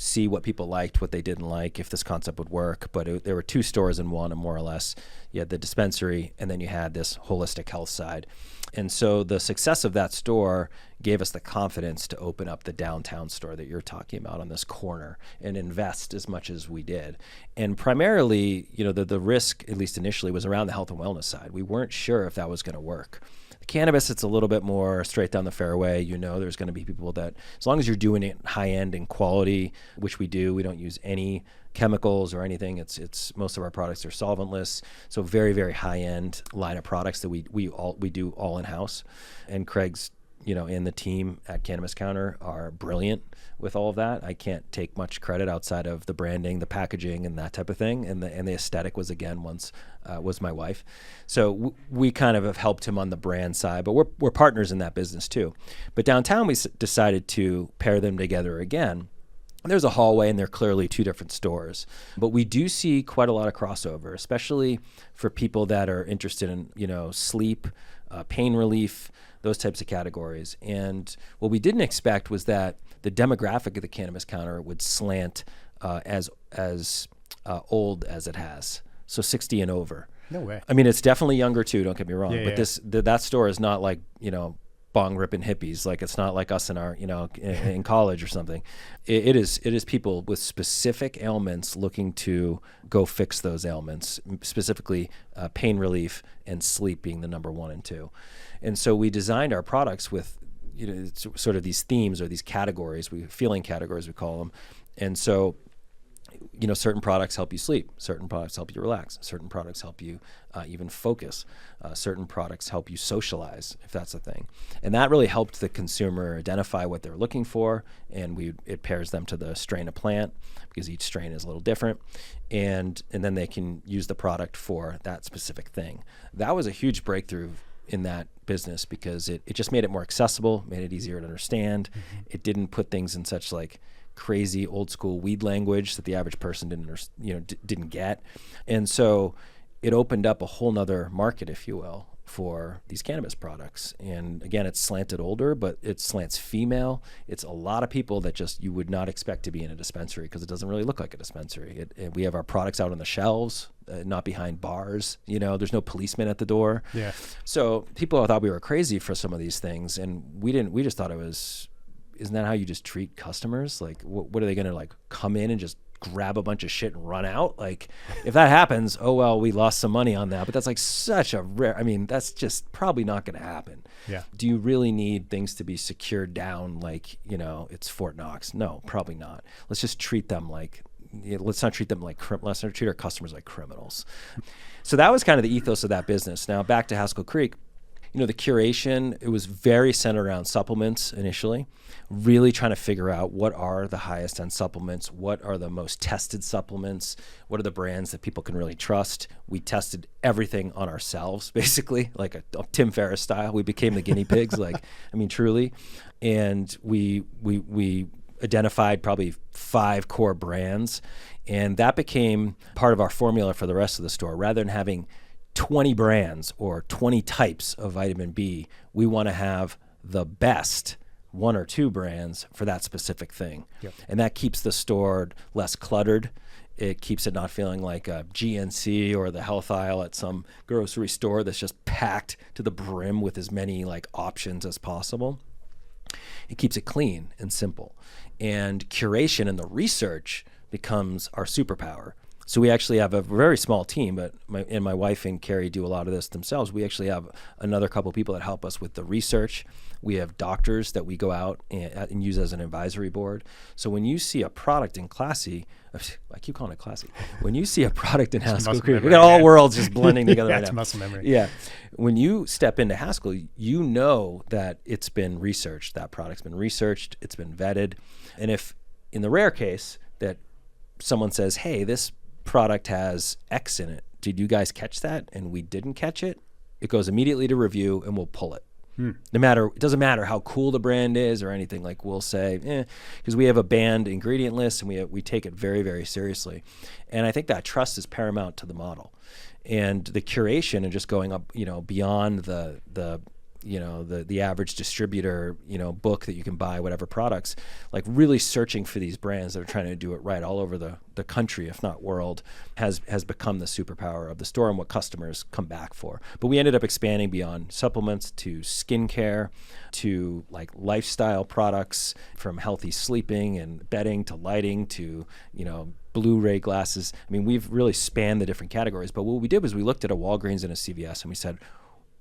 see what people liked, what they didn't like, if this concept would work. But there were 2 stores in one, and more or less. You had the dispensary, and then you had this holistic health side. And so the success of that store gave us the confidence to open up the downtown store that you're talking about on this corner and invest as much as we did. And primarily, the risk, at least initially, was around the health and wellness side. We weren't sure if that was going to work. Cannabis, it's a little bit more straight down the fairway. There's going to be people that, as long as you're doing it high end and quality, which we do, we don't use any chemicals or anything. It's most of our products are solventless, so very, very high end line of products that we do all in house. And Craig's and the team at Cannabis Counter are brilliant with all of that. I can't take much credit outside of the branding, the packaging, and that type of thing. And the aesthetic was was my wife. So we kind of have helped him on the brand side, but we're partners in that business too. But downtown, we decided to pair them together again. There's a hallway, and they're clearly 2 different stores. But we do see quite a lot of crossover, especially for people that are interested in, sleep, pain relief, those types of categories. And what we didn't expect was that the demographic of the Cannabis Counter would slant as old as it has. So 60 and over. No way. I mean, it's definitely younger too, don't get me wrong. Yeah, but that store is not like, bong ripping hippies. Like, it's not like us in our, in college or something. It is people with specific ailments looking to go fix those ailments, specifically pain relief and sleep being the number 1 and 2. And so we designed our products with, sort of these themes or these categories, feeling categories, we call them. And so, certain products help you sleep, certain products help you relax, certain products help you even focus, certain products help you socialize, if that's a thing. And that really helped the consumer identify what they're looking for, and it pairs them to the strain of plant, because each strain is a little different, and then they can use the product for that specific thing. That was a huge breakthrough in that business, because it just made it more accessible, made it easier to understand. Mm-hmm. It didn't put things in such like crazy old school weed language that the average person didn't get. And so it opened up a whole nother market, if you will, for these cannabis products. And again, it's slanted older, but it slants female. It's a lot of people that just you would not expect to be in a dispensary, because it doesn't really look like a dispensary. We have our products out on the shelves, not behind bars. There's no policeman at the door. Yeah. So people thought we were crazy for some of these things, and we didn't. We just thought it was. Isn't that how you just treat customers? Like, what are they going to come in and just grab a bunch of shit and run out? Like, if that happens, oh, well, we lost some money on that. But that's such a rare, that's just probably not going to happen. Yeah. Do you really need things to be secured down it's Fort Knox? No, probably not. Let's just treat them let's not treat our customers like criminals. So that was kind of the ethos of that business. Now back to Haskell Creek. The curation, it was very centered around supplements initially, really trying to figure out what are the highest end supplements, what are the most tested supplements, what are the brands that people can really trust. We tested everything on ourselves, basically, like a Tim Ferriss style. We became the guinea pigs, truly. And we identified probably 5 core brands, and that became part of our formula for the rest of the store. Rather than having 20 brands or 20 types of vitamin B, we want to have the best 1 or 2 brands for that specific thing. Yep. And that keeps the store less cluttered. It keeps it not feeling like a GNC or the health aisle at some grocery store that's just packed to the brim with as many options as possible. It keeps it clean and simple. And curation and the research becomes our superpower. So we actually have a very small team, but my wife and Carrie do a lot of this themselves. We actually have another couple of people that help us with the research. We have doctors that we go out and use as an advisory board. So when you see a product in Classy, I keep calling it Classy. When you see a product in Haskell Creek, we got all worlds just blending together right now. It's muscle memory. Yeah. When you step into Haskell, you know that it's been researched. That product's been researched. It's been vetted. And if in the rare case that someone says, hey, this product has X in it, did you guys catch that? And we didn't catch it. It goes immediately to review and we'll pull it. It doesn't matter how cool the brand is or anything. We'll say, because we have a banned ingredient list and we take it very, very seriously. And I think that trust is paramount to the model. And the curation and just going up, beyond the the average distributor, book that you can buy, whatever products, like really searching for these brands that are trying to do it right all over the country, if not world, has become the superpower of the store and what customers come back for. But we ended up expanding beyond supplements to skincare, to like lifestyle products, from healthy sleeping and bedding to lighting to, Blu-ray glasses. I mean, we've really spanned the different categories. But what we did was we looked at a Walgreens and a CVS and we said,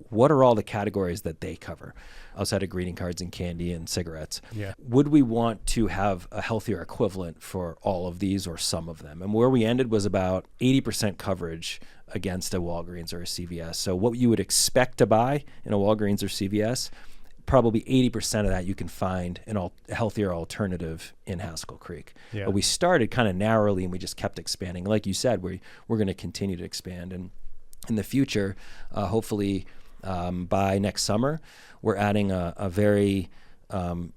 what are all the categories that they cover outside of greeting cards and candy and cigarettes? Yeah. Would we want to have a healthier equivalent for all of these or some of them? And where we ended was about 80% coverage against a Walgreens or a CVS. So what you would expect to buy in a Walgreens or CVS, probably 80% of that you can find in a healthier alternative in Haskell Creek. Yeah. But we started kind of narrowly and we just kept expanding. Like you said, we're going to continue to expand. And in the future, hopefully by next summer, we're adding a very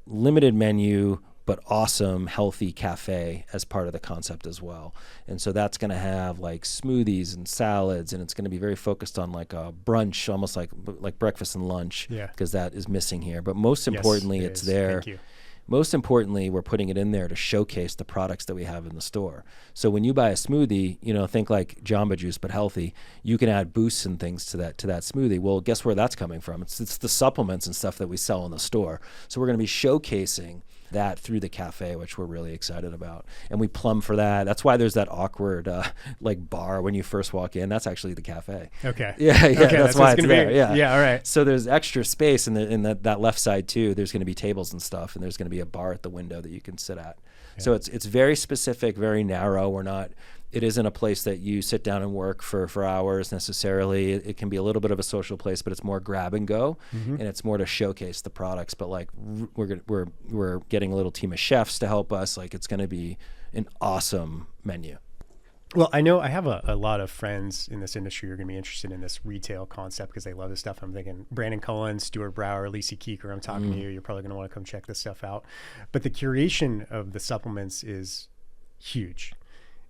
limited menu, but awesome, healthy cafe as part of the concept as well. And so that's going to have like smoothies and salads, and it's going to be very focused on like a brunch, almost like breakfast and lunch, because that is missing here. But most importantly, yes, it's there. Thank you. Most importantly, we're putting it in there to showcase the products that we have in the store. So when you buy a smoothie, think like Jamba Juice, but healthy, you can add boosts and things to that smoothie. Well, guess where that's coming from? It's the supplements and stuff that we sell in the store. So we're going to be showcasing that through the cafe, which we're really excited about. And we plumb for that. That's why there's that awkward like bar when you first walk in. That's actually the cafe. Okay. Yeah. Okay, that's why it's there. Yeah. All right. So there's extra space in that left side too. There's going to be tables and stuff, and there's going to be a bar at the window that you can sit at. Yeah. So it's very specific, very narrow. It isn't a place that you sit down and work for hours necessarily. It can be a little bit of a social place, but it's more grab and go, and it's more to showcase the products. But like we're getting a little team of chefs to help us. Like it's going to be an awesome menu. Well, I know I have a lot of friends in this industry who are going to be interested in this retail concept because they love this stuff. I'm thinking Brandon Cullen, Stuart Brower, Lisa Keeker. I'm talking to you. You're probably going to want to come check this stuff out. But the curation of the supplements is huge.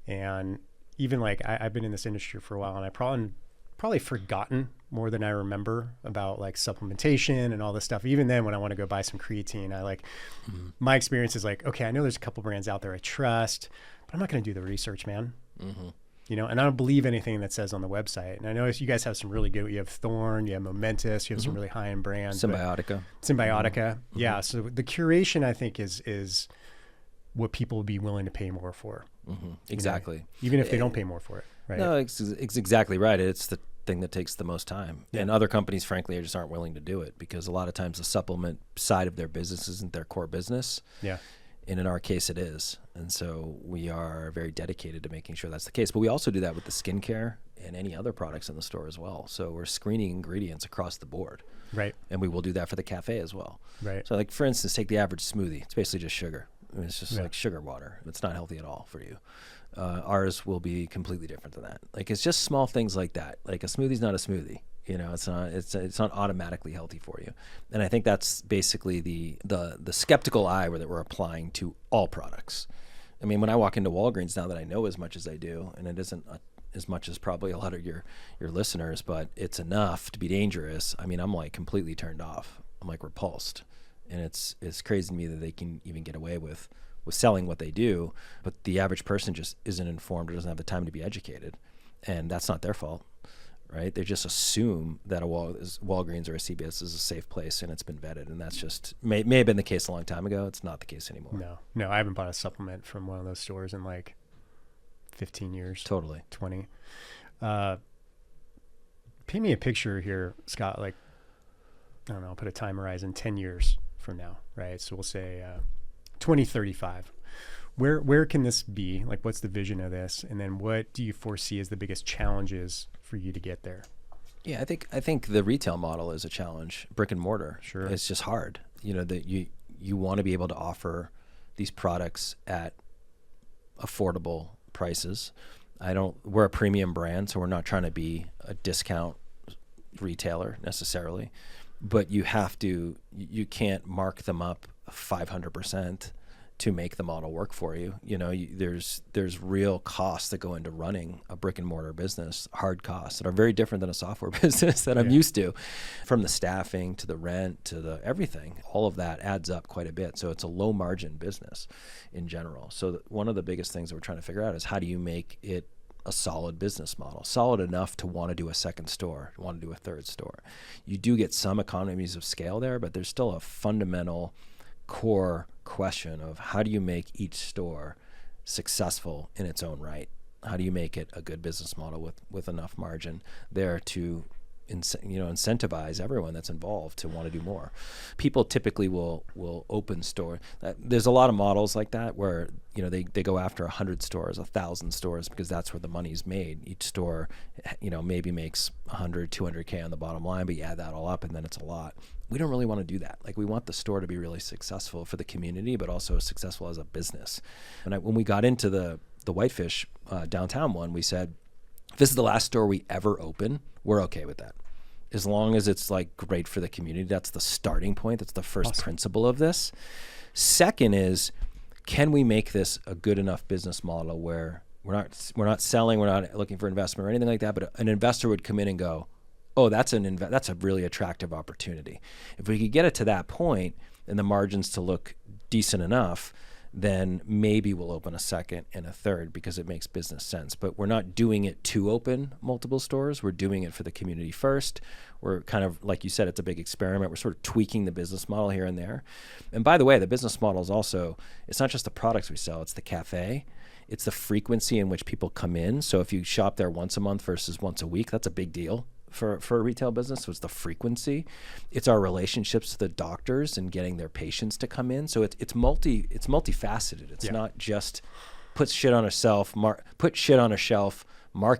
And even like I've been in this industry for a while, and I probably forgotten more than I remember about like supplementation and all this stuff. Even then, when I want to go buy some creatine, my experience is like, okay, I know there's a couple brands out there I trust, but I'm not going to do the research, man. And I don't believe anything that says on the website. And I know you guys have some really good. You have Thorne, you have Momentous, you have some really high end brands. Symbiotica, yeah. So the curation, I think, is what people would be willing to pay more for. Exactly. Even if they don't pay more for it, right? No, it's exactly right. It's the thing that takes the most time. And other companies, frankly, just aren't willing to do it because a lot of times the supplement side of their business isn't their core business. Yeah. And in our case, it is. And so we are very dedicated to making sure that's the case. But we also do that with the skincare and any other products in the store as well. So we're screening ingredients across the board. Right. And we will do that for the cafe as well. Right. So like, for instance, take the average smoothie. It's basically just sugar. It's just like sugar water. It's not healthy at all for you. Ours will be completely different than that. Like it's just small things like that. Like a smoothie's not a smoothie. It's not automatically healthy for you. And I think that's basically the skeptical eye that we're applying to all products. I mean, when I walk into Walgreens now that I know as much as I do, and it isn't as much as probably a lot of your listeners, but it's enough to be dangerous. I mean, I'm like completely turned off. I'm like repulsed. And it's crazy to me that they can even get away with selling what they do, but the average person just isn't informed or doesn't have the time to be educated. And that's not their fault, right? They just assume that a Walgreens or a CVS is a safe place and it's been vetted. And that's just may have been the case a long time ago. It's not the case anymore. No, I haven't bought a supplement from one of those stores in like 15 years. Totally. 20. Paint me a picture here, Scott, like, I don't know, I'll put a time horizon 10 years from now, right? So we'll say 2035. Where can this be? Like, what's the vision of this? And then what do you foresee as the biggest challenges for you to get there? Yeah, I think the retail model is a challenge. Brick and mortar. Sure. It's just hard. That you want to be able to offer these products at affordable prices. We're a premium brand, so we're not trying to be a discount retailer necessarily. But you can't mark them up 500% to make the model work for you. There's real costs that go into running a brick and mortar business, hard costs that are very different than a software business that I'm used to, from the staffing to the rent to the everything. All of that adds up quite a bit. So it's a low margin business in general. So one of the biggest things that we're trying to figure out is how do you make it a solid business model, solid enough to want to do a second store, want to do a third store. You do get some economies of scale there, but there's still a fundamental core question of how do you make each store successful in its own right? How do you make it a good business model with enough margin there to incentivize everyone that's involved to want to do more? People typically will open store. There's a lot of models like that where they go after 100 stores, 1,000 stores, because that's where the money's made. Each store maybe makes 100, 200K on the bottom line, but you add that all up and then it's a lot. We don't really want to do that. Like, we want the store to be really successful for the community, but also successful as a business. And when we got into the Whitefish downtown one, we said, if this is the last store we ever open, we're okay with that. As long as it's like great for the community. That's the starting point. That's the first principle of this. Second is, can we make this a good enough business model where we're not selling, we're not looking for investment or anything like that, but an investor would come in and go, oh, that's a really attractive opportunity. If we could get it to that point and the margins to look decent enough, then maybe we'll open a second and a third because it makes business sense. But we're not doing it to open multiple stores. We're doing it for the community first. We're kind of, like you said, it's a big experiment. We're sort of tweaking the business model here and there. And by the way, the business model is also, it's not just the products we sell, it's the cafe. It's the frequency in which people come in. So if you shop there once a month versus once a week, that's a big deal for a retail business. So it's the frequency. It's our relationships to the doctors and getting their patients to come in. So it's multifaceted. It's not just put shit on a shelf, mark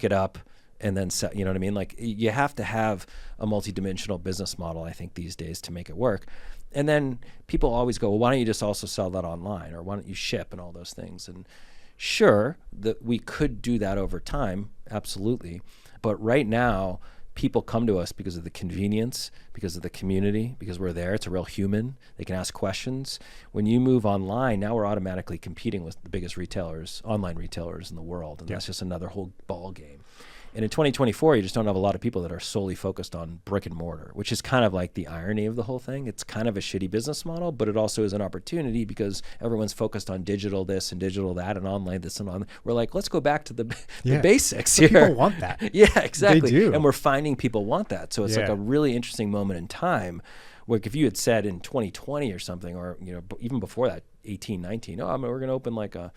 it up, and then sell, you know what I mean? Like, you have to have a multidimensional business model, I think, these days to make it work. And then people always go, well, why don't you just also sell that online, or why don't you ship and all those things? And sure, that we could do that over time, absolutely. But right now, people come to us because of the convenience, because of the community, because we're there. It's a real human. They can ask questions. When you move online, now we're automatically competing with the biggest retailers, online retailers in the world. And that's just another whole ball game. And in 2024, you just don't have a lot of people that are solely focused on brick and mortar, which is kind of like the irony of the whole thing. It's kind of a shitty business model, but it also is an opportunity because everyone's focused on digital this and digital that and online this and online. We're like, let's go back to the basics here. People want that. Yeah, exactly. They do. And we're finding people want that. So it's like a really interesting moment in time. Like, if you had said in 2020 or something, or even before that, 18, 19, we're going to open like a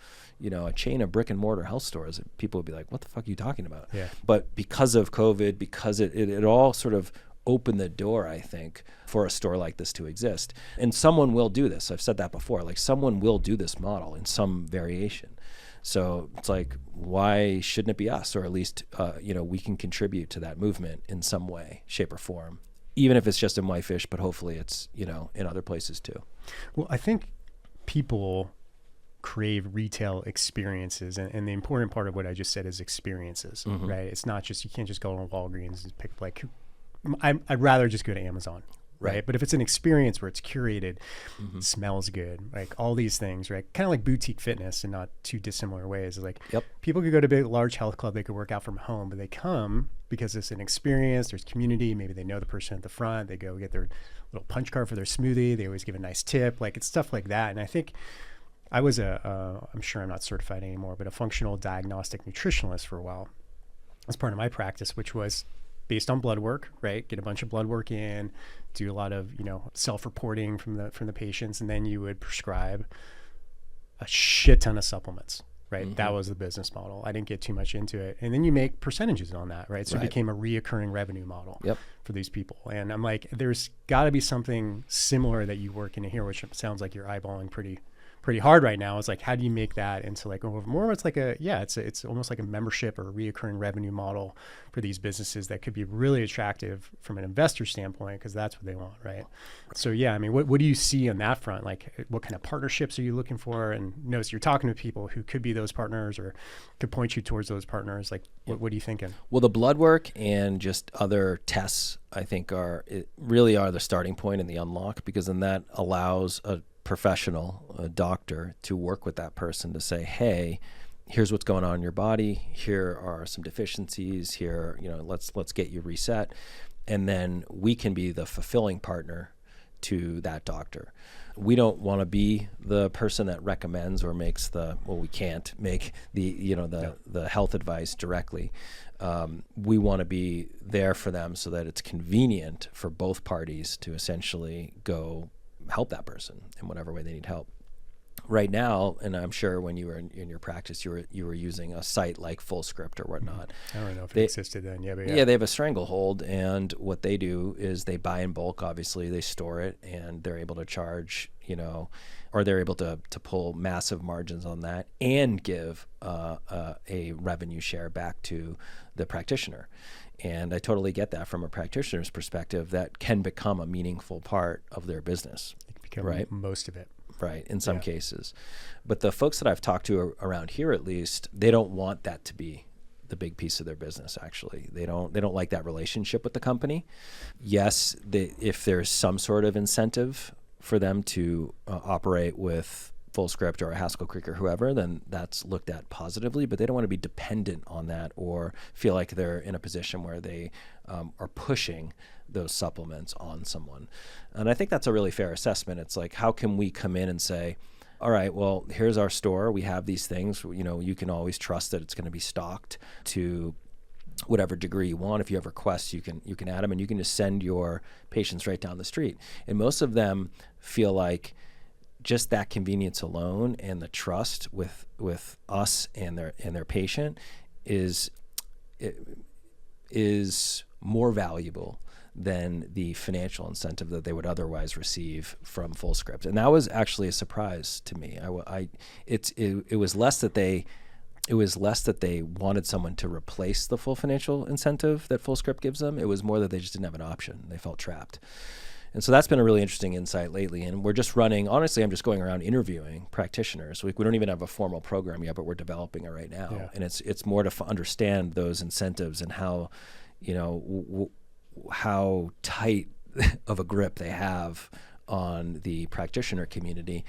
chain of brick and mortar health stores, people would be like, what the fuck are you talking about? Yeah. But because of COVID, because it all sort of opened the door, I think, for a store like this to exist. And someone will do this. I've said that before. Like, someone will do this model in some variation. So it's like, why shouldn't it be us? Or at least, we can contribute to that movement in some way, shape, or form, even if it's just in Whitefish, but hopefully it's, in other places too. Well, I think people crave retail experiences, and the important part of what I just said is experiences, right? It's not just, you can't just go to Walgreens and pick up, like, I'd rather just go to Amazon. Right. But if it's an experience where it's curated, it smells good, like all these things, right? Kind of like boutique fitness in not too dissimilar ways. Like, people could go to a big, large health club, they could work out from home, but they come because it's an experience, there's community, maybe they know the person at the front, they go get their little punch card for their smoothie, they always give a nice tip, like, it's stuff like that. And I think I was I'm sure I'm not certified anymore, but a functional diagnostic nutritionalist for a while as part of my practice, which was based on blood work, right? Get a bunch of blood work in, do a lot of, self-reporting from the patients, and then you would prescribe a shit ton of supplements, right? That was the business model. I didn't get too much into it. And then you make percentages on that, right? So it became a reoccurring revenue model for these people. And I'm like, there's got to be something similar that you work into here, which sounds like you're eyeballing pretty hard right now. It's like, how do you make that into like more? It's like it's almost like a membership or a reoccurring revenue model for these businesses that could be really attractive from an investor standpoint, because that's what they want, right? So I mean, what do you see on that front? Like, what kind of partnerships are you looking for? And notice you're talking to people who could be those partners or could point you towards those partners. Like, what are you thinking? Well, the blood work and just other tests, I think, really are the starting point and the unlock, because then that allows a professional, a doctor, to work with that person to say, hey, here's what's going on in your body. Here are some deficiencies. Here, let's get you reset. And then we can be the fulfilling partner to that doctor. We don't want to be the person that recommends or makes we can't make the health advice directly. We want to be there for them so that it's convenient for both parties to essentially go help that person in whatever way they need help. Right now, and I'm sure when you were in your practice, you were using a site like FullScript or whatnot. I don't know if it existed then. Yeah, they have a stranglehold, and what they do is they buy in bulk. Obviously, they store it, and they're able to charge, or they're able to pull massive margins on that and give a revenue share back to the practitioner. And I totally get that from a practitioner's perspective. That can become a meaningful part of their business. It can become right? Most of it. Right, in some cases. But the folks that I've talked to around here, at least, they don't want that to be the big piece of their business, actually. They don't like that relationship with the company. Yes, if there's some sort of incentive for them to operate with FullScript or a Haskell Creek or whoever, then that's looked at positively, but they don't want to be dependent on that or feel like they're in a position where they are pushing those supplements on someone. And I think that's a really fair assessment. It's like, how can we come in and say, all right, well, here's our store. We have these things. You can always trust that it's going to be stocked to whatever degree you want. If you have requests, you can add them, and you can just send your patients right down the street. And most of them feel like just that convenience alone and the trust with us and their patient is more valuable than the financial incentive that they would otherwise receive from FullScript. And that was actually a surprise to me. It was less that they wanted someone to replace the full financial incentive that FullScript gives them. It was more that they just didn't have an option. They felt trapped. And so that's been a really interesting insight lately. And we're just honestly, I'm just going around interviewing practititioners. We don't even have a formal program yet, but we're developing it right now. Yeah. And it's more to understand those incentives and how, how tight of a grip they have on the practitioner community.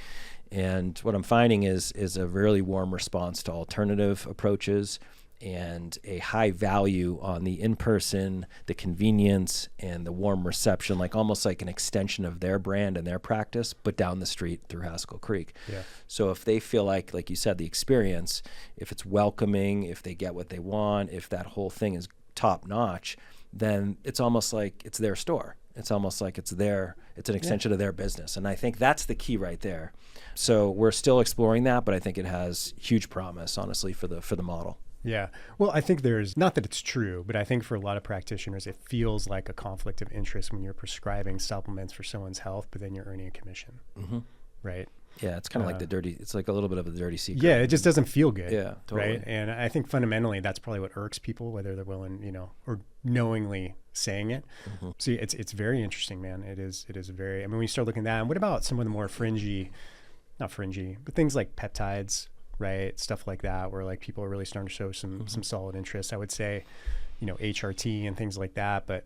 And what I'm finding is a really warm response to alternative approaches and a high value on the in-person, the convenience, and the warm reception, like almost like an extension of their brand and their practice, but down the street through Haskell Creek. Yeah. So if they feel like you said, the experience, if it's welcoming, if they get what they want, if that whole thing is top-notch, then it's almost like it's their store. It's almost like it's an extension of their business. And I think that's the key right there. So we're still exploring that, but I think it has huge promise, honestly, for the model. Yeah. Well, I think there's, not that it's true, but I think for a lot of practitioners, it feels like a conflict of interest when you're prescribing supplements for someone's health, but then you're earning a commission. Mm-hmm. Right? Yeah, it's kind of like it's like a little bit of a dirty secret. Yeah, it just doesn't feel good. Yeah, totally. Right? And I think fundamentally that's probably what irks people, whether they're willing, or knowingly saying it. Mm-hmm. See, it's very interesting, man. It is very, when you start looking at that, and what about some of the more not fringy, but things like peptides, right? Stuff like that, where like people are really starting to show some solid interest. I would say, HRT and things like that, but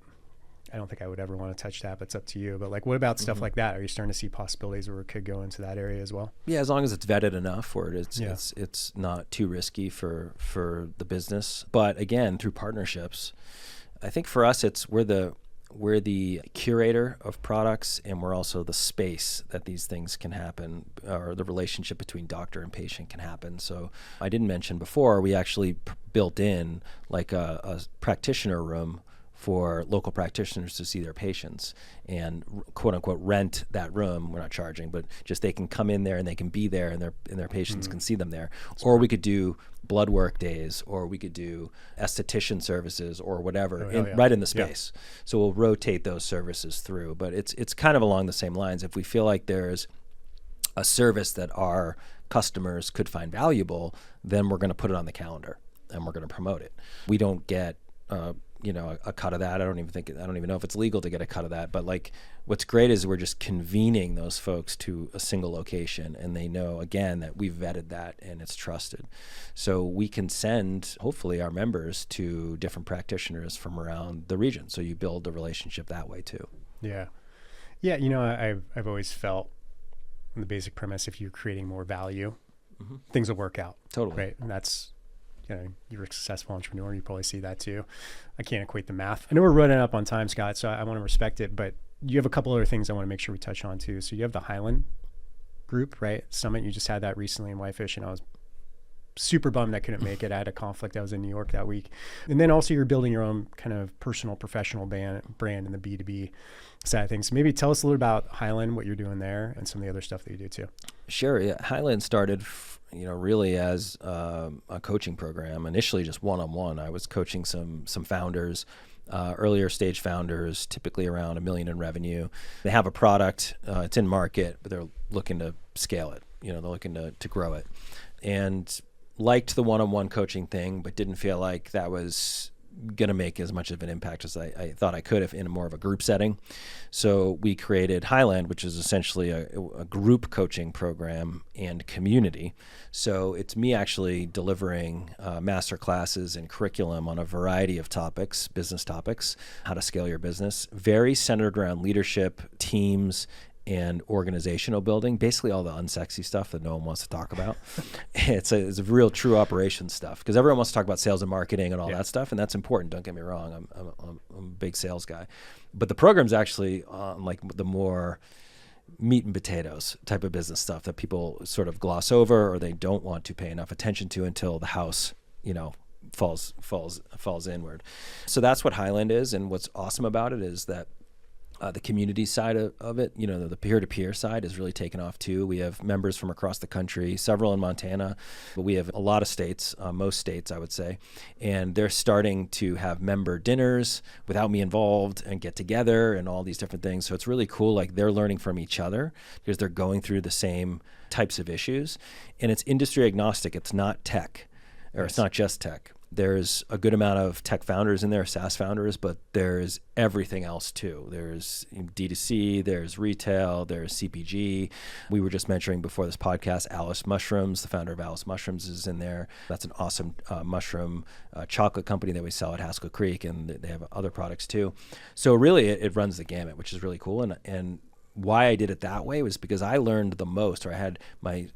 I don't think I would ever want to touch that, but it's up to you. But like, what about stuff like that? Are you starting to see possibilities where it could go into that area as well? Yeah, as long as it's vetted enough, or it's not too risky for the business. But again, through partnerships, I think for us, we're the curator of products, and we're also the space that these things can happen, or the relationship between doctor and patient can happen. So I didn't mention before, we actually built in like a practitioner room for local practitioners to see their patients and quote unquote rent that room. We're not charging, but just they can come in there and they can be there, and their patients can see them there. Or we could do blood work days, or we could do esthetician services or whatever right in the space. Yeah. So we'll rotate those services through, but it's kind of along the same lines. If we feel like there's a service that our customers could find valuable, then we're going to put it on the calendar and we're going to promote it. We don't get a cut of that. I don't even know if it's legal to get a cut of that. But like, what's great is we're just convening those folks to a single location, and they know again that we've vetted that and it's trusted. So we can send hopefully our members to different practitioners from around the region. So you build a relationship that way too. Yeah. Yeah. I've always felt on the basic premise, if you're creating more value, Mm-hmm. things will work out. Totally. Right. And that's, you're a successful entrepreneur. You probably see that too. I can't equate the math. I know we're running up on time, Scott, so I want to respect it, but you have a couple other things I want to make sure we touch on too. So you have the Highland group, right? Summit. You just had that recently in Whitefish, and I was super bummed I couldn't make it. I had a conflict. I was in New York that week. And then also you're building your own kind of personal, professional brand in the B2B side of things. So maybe tell us a little about Highland, what you're doing there, and some of the other stuff that you do too. Sure. Yeah. Highland started, really as a coaching program. Initially, just one-on-one. I was coaching some founders, earlier stage founders, typically around $1 million in revenue. They have a product, it's in market, but they're looking to scale it. They're looking to grow it, and liked the one-on-one coaching thing, but didn't feel like that was going to make as much of an impact as I thought I could if in more of a group setting. So we created Highland, which is essentially a group coaching program and community. So it's me actually delivering master classes and curriculum on a variety of topics, business topics, how to scale your business, very centered around leadership, teams, and organizational building, basically all the unsexy stuff that no one wants to talk about. It's a real true operations stuff, because everyone wants to talk about sales and marketing and all that stuff, and that's important. Don't get me wrong. I'm a big sales guy, but the program's actually on like the more meat and potatoes type of business stuff that people sort of gloss over, or they don't want to pay enough attention to until the house, falls inward. So that's what Highland is, and what's awesome about it is that the community side of it, the peer-to-peer side is really taken off too. We have members from across the country, several in Montana, but we have a lot of states, most states, I would say, and they're starting to have member dinners without me involved and get together and all these different things. So it's really cool. Like, they're learning from each other because they're going through the same types of issues, and it's industry agnostic. It's not tech, or it's not just tech. There's a good amount of tech founders in there, SaaS founders, but there's everything else too. There's D2C, there's retail, there's CPG. We were just mentioning before this podcast, Alice Mushrooms, the founder of Alice Mushrooms is in there. That's an awesome mushroom chocolate company that we sell at Haskell Creek, and they have other products too. So really it runs the gamut, which is really cool. And why I did it that way was because I learned the most, or I had my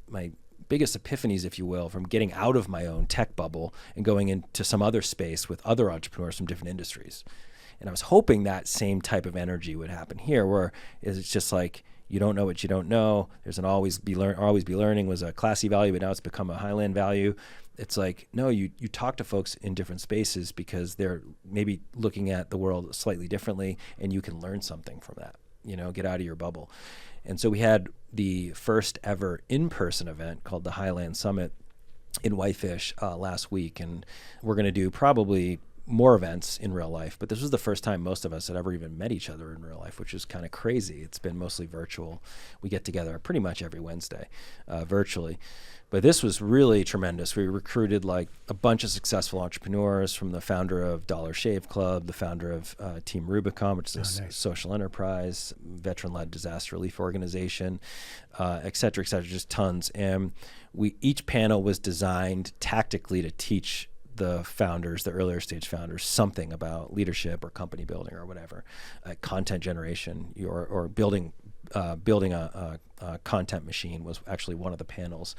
biggest epiphanies, if you will, from getting out of my own tech bubble and going into some other space with other entrepreneurs from different industries. And I was hoping that same type of energy would happen here, where it's just like, you don't know what you don't know. There's an always be learning was a classy value, but now it's become a Highland value. It's like, no, you talk to folks in different spaces because they're maybe looking at the world slightly differently, and you can learn something from that, get out of your bubble. And so we had the first ever in-person event called the Highland Summit in Whitefish last week. And we're going to do probably more events in real life, but this was the first time most of us had ever even met each other in real life, which is kind of crazy. It's been mostly virtual. We get together pretty much every Wednesday virtually. But this was really tremendous. We recruited like a bunch of successful entrepreneurs, from the founder of Dollar Shave Club, the founder of Team Rubicon, which is a social enterprise, veteran-led disaster relief organization, et cetera, just tons. And each panel was designed tactically to teach the founders, the earlier stage founders, something about leadership or company building or whatever, content generation, or building a content machine was actually one of the panels.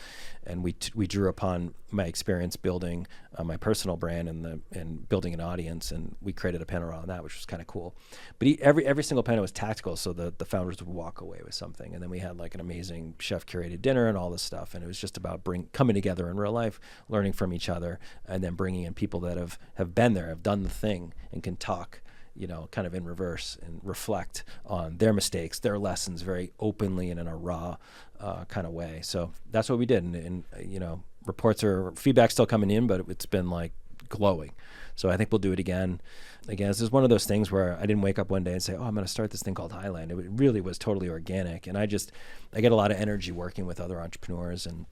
And we drew upon my experience building my personal brand and building an audience, and we created a panel around that, which was kind of cool. But every single panel was tactical, so the founders would walk away with something. And then we had like an amazing chef curated dinner and all this stuff, and it was just about coming together in real life, learning from each other, and then bringing in people that have been there, have done the thing, and can talk kind of in reverse and reflect on their mistakes, their lessons, very openly and in a raw kind of way. So that's what we did. And feedback's still coming in, but it's been like glowing. So I think we'll do it again. Again, this is one of those things where I didn't wake up one day and say, I'm going to start this thing called Highland. It really was totally organic. And I get a lot of energy working with other entrepreneurs and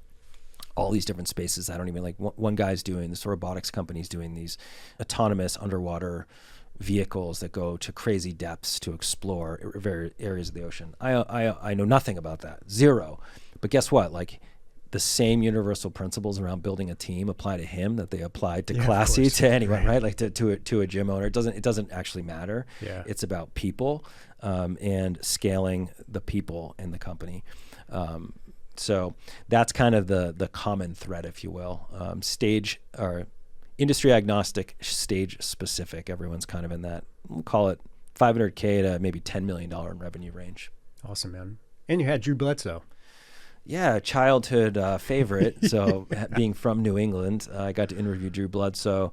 all these different spaces. I don't even like, one guy's doing this robotics company's doing these autonomous underwater vehicles that go to crazy depths to explore various areas of the ocean. I know nothing about that, zero. But guess what? Like, the same universal principles around building a team apply to him that they applied to Classy, to anyone, right? Like to a gym owner. It doesn't actually matter. Yeah. It's about people and scaling the people in the company. So that's kind of the common thread, if you will. Stage or industry agnostic, stage specific. Everyone's kind of in that, we'll call it $500K to maybe $10 million in revenue range. Awesome, man. And you had Drew Bledsoe. Yeah, childhood favorite. So being from New England, I got to interview Drew Bledsoe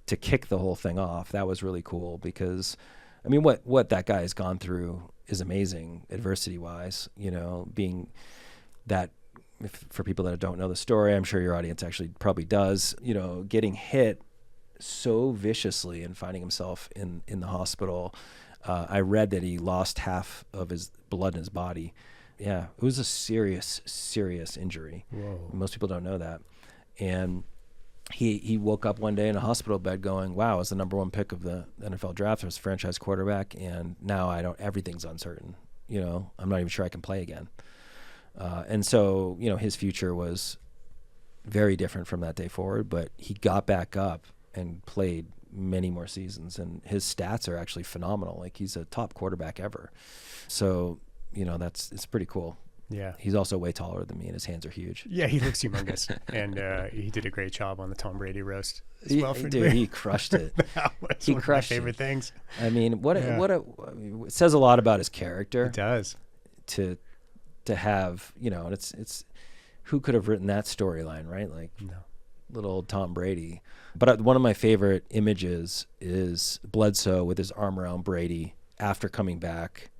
to kick the whole thing off. That was really cool because, I mean, what that guy has gone through is amazing, adversity-wise. You know, being that, for people that don't know the story, I'm sure your audience actually probably does, you know, getting hit so viciously and finding himself in the hospital. I read that he lost half of his blood in his body. Yeah, it was a serious, serious injury. Whoa. Most people don't know that. And he woke up one day in a hospital bed going, wow, I was the number one pick of the NFL draft. I was a franchise quarterback, and now everything's uncertain. You know, I'm not even sure I can play again. And so, you know, his future was very different from that day forward, but he got back up and played many more seasons, and his stats are actually phenomenal. Like, he's a top quarterback ever. So, you know, it's pretty cool. Yeah. He's also way taller than me, and his hands are huge. Yeah, he looks humongous. And he did a great job on the Tom Brady roast as well. Dude, he crushed it. That was He one crushed of my favorite things. I mean, it says a lot about his character. It does. To have, you know, and it's who could have written that storyline, right? Like, No. little old Tom Brady. But one of my favorite images is Bledsoe with his arm around Brady after coming back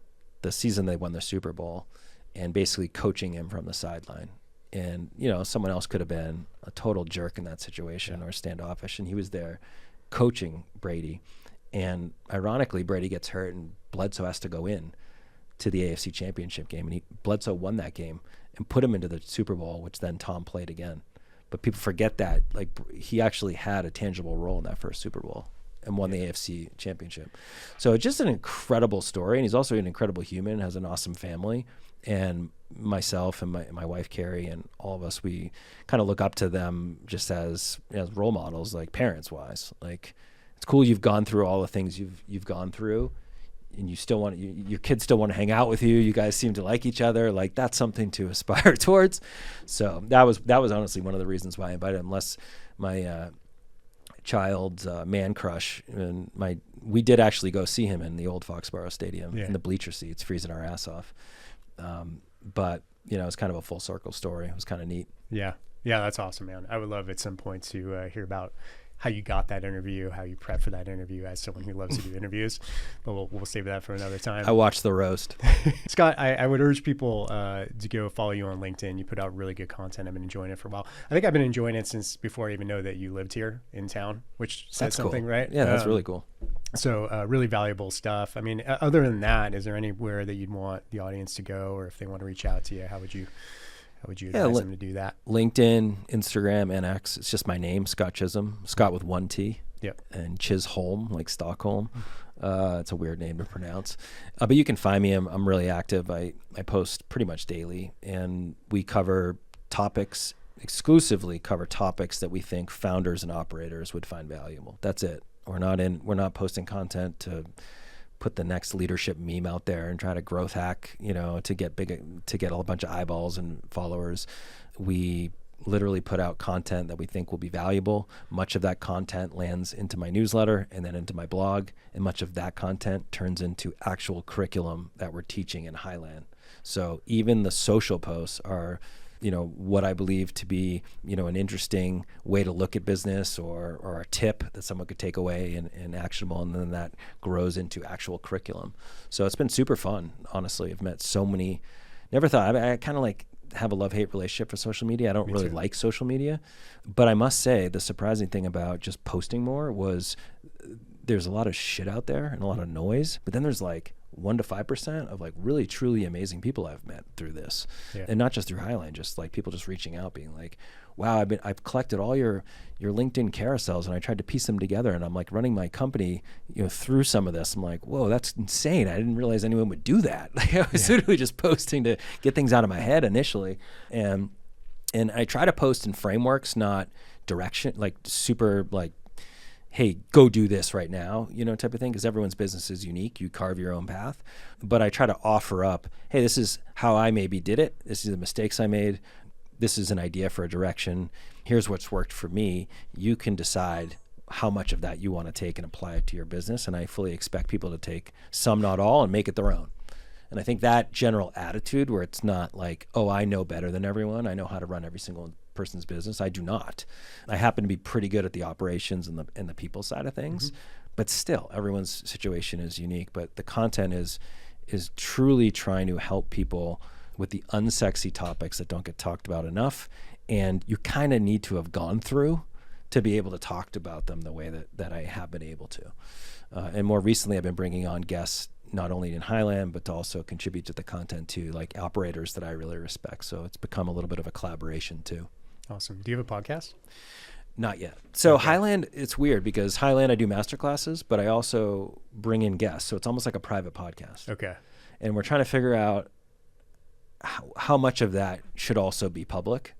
the season they won the Super Bowl, and basically coaching him from the sideline. And, you know, someone else could have been a total jerk in that situation, or standoffish, and he was there coaching Brady. And ironically, Brady gets hurt and Bledsoe has to go in to the AFC Championship game, and Bledsoe won that game and put him into the Super Bowl, which then Tom played again. But people forget that, like, he actually had a tangible role in that first Super Bowl and won the AFC Championship. So it's just an incredible story, and he's also an incredible human, has an awesome family. And myself and my wife Carrie and all of us, we kind of look up to them just as role models, like parents wise. Like, it's cool you've gone through all the things you've gone through, and you still want your kids still want to hang out with you. You guys seem to like each other. Like, that's something to aspire towards. So that was honestly one of the reasons why I invited him. Unless my child's man crush, and we did actually go see him in the old Foxborough Stadium in the bleacher seats, freezing our ass off. But, you know, it's kind of a full circle story. It was kind of neat. Yeah. Yeah, that's awesome, man. I would love at some point to hear about how you got that interview, how you prep for that interview, as someone who loves to do interviews. But we'll save that for another time. I watched the roast. Scott, I would urge people to go follow you on LinkedIn. You put out really good content. I've been enjoying it for a while. I think I've been enjoying it since before I even know that you lived here in town, which says something, cool. right? Yeah, that's really cool. So really valuable stuff. I mean, other than that, is there anywhere that you'd want the audience to go, or if they want to reach out to you, how would you advise them to do that? LinkedIn, Instagram, and X. It's just my name, Scot Chisholm. Scott with one T. Yep. And Chisholm, like Stockholm. It's a weird name to pronounce. But you can find me. I'm really active. I post pretty much daily, and we exclusively cover topics that we think founders and operators would find valuable. That's it. We're not posting content to put the next leadership meme out there and try to growth hack, you know, to get a bunch of eyeballs and followers. We literally put out content that we think will be valuable. Much of that content lands into my newsletter and then into my blog, and much of that content turns into actual curriculum that we're teaching in Highland. So even the social posts are, you know, what I believe to be, you know, an interesting way to look at business, or a tip that someone could take away and actionable, and then that grows into actual curriculum. So it's been super fun, honestly. I've met so many, never thought, I kind of like have a love-hate relationship for social media. I don't really like social media, but I must say the surprising thing about just posting more was there's a lot of shit out there and a lot of noise, but then there's like 1 to 5% of like really truly amazing people I've met through this. And not just through Highland, just like people just reaching out being like, wow, I've collected all your LinkedIn carousels and I tried to piece them together, and I'm like running my company, you know, through some of this. I'm like, whoa, that's insane. I didn't realize anyone would do that. Like, I was literally just posting to get things out of my head initially. And I try to post in frameworks, not direction, like super like hey, go do this right now, type of thing, because everyone's business is unique. You carve your own path. But I try to offer up, hey, this is how I maybe did it. This is the mistakes I made. This is an idea for a direction. Here's what's worked for me. You can decide how much of that you want to take and apply it to your business. And I fully expect people to take some, not all, and make it their own. And I think that general attitude where it's not like, oh, I know better than everyone. I know how to run every single person's business. I do not. I happen to be pretty good at the operations and the people side of things, but still everyone's situation is unique. But the content is truly trying to help people with the unsexy topics that don't get talked about enough. And you kind of need to have gone through to be able to talk about them the way that I have been able to. And more recently, I've been bringing on guests not only in Highland, but to also contribute to the content too, like operators that I really respect. So it's become a little bit of a collaboration too. Awesome. Do you have a podcast? Not yet. So Okay. Highland, it's weird because Highland, I do master classes, but I also bring in guests. So it's almost like a private podcast. Okay. And we're trying to figure out how much of that should also be public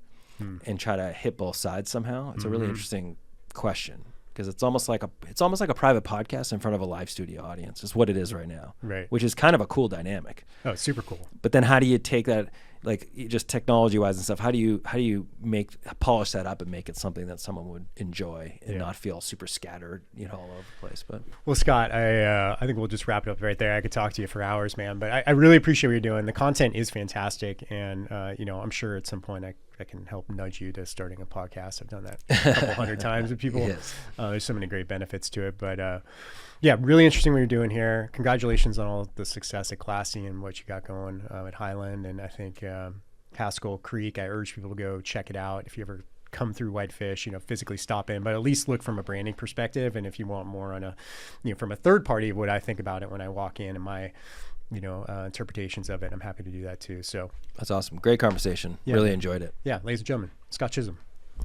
and try to hit both sides somehow. It's a really interesting question because it's almost like a private podcast in front of a live studio audience is what it is right now. Right. Which is kind of a cool dynamic. Oh, super cool. But then how do you take that, like just technology wise and stuff, how do you polish that up and make it something that someone would enjoy and not feel super scattered, all over the place? But well, Scott, I think we'll just wrap it up right there. I could talk to you for hours, man, but I really appreciate what you're doing. The content is fantastic. And, I'm sure at some point I can help nudge you to starting a podcast. I've done that a couple hundred times with people. Yes. There's so many great benefits to it, but, yeah, really interesting what you're doing here. Congratulations on all the success at Classy and what you got going at Highland. And I think Haskell Creek, I urge people to go check it out. If you ever come through Whitefish, physically stop in, but at least look from a branding perspective. And if you want more on from a third party of what I think about it when I walk in and my, interpretations of it, I'm happy to do that too. So that's awesome. Great conversation. Yeah. Really enjoyed it. Yeah, ladies and gentlemen, Scot Chisholm.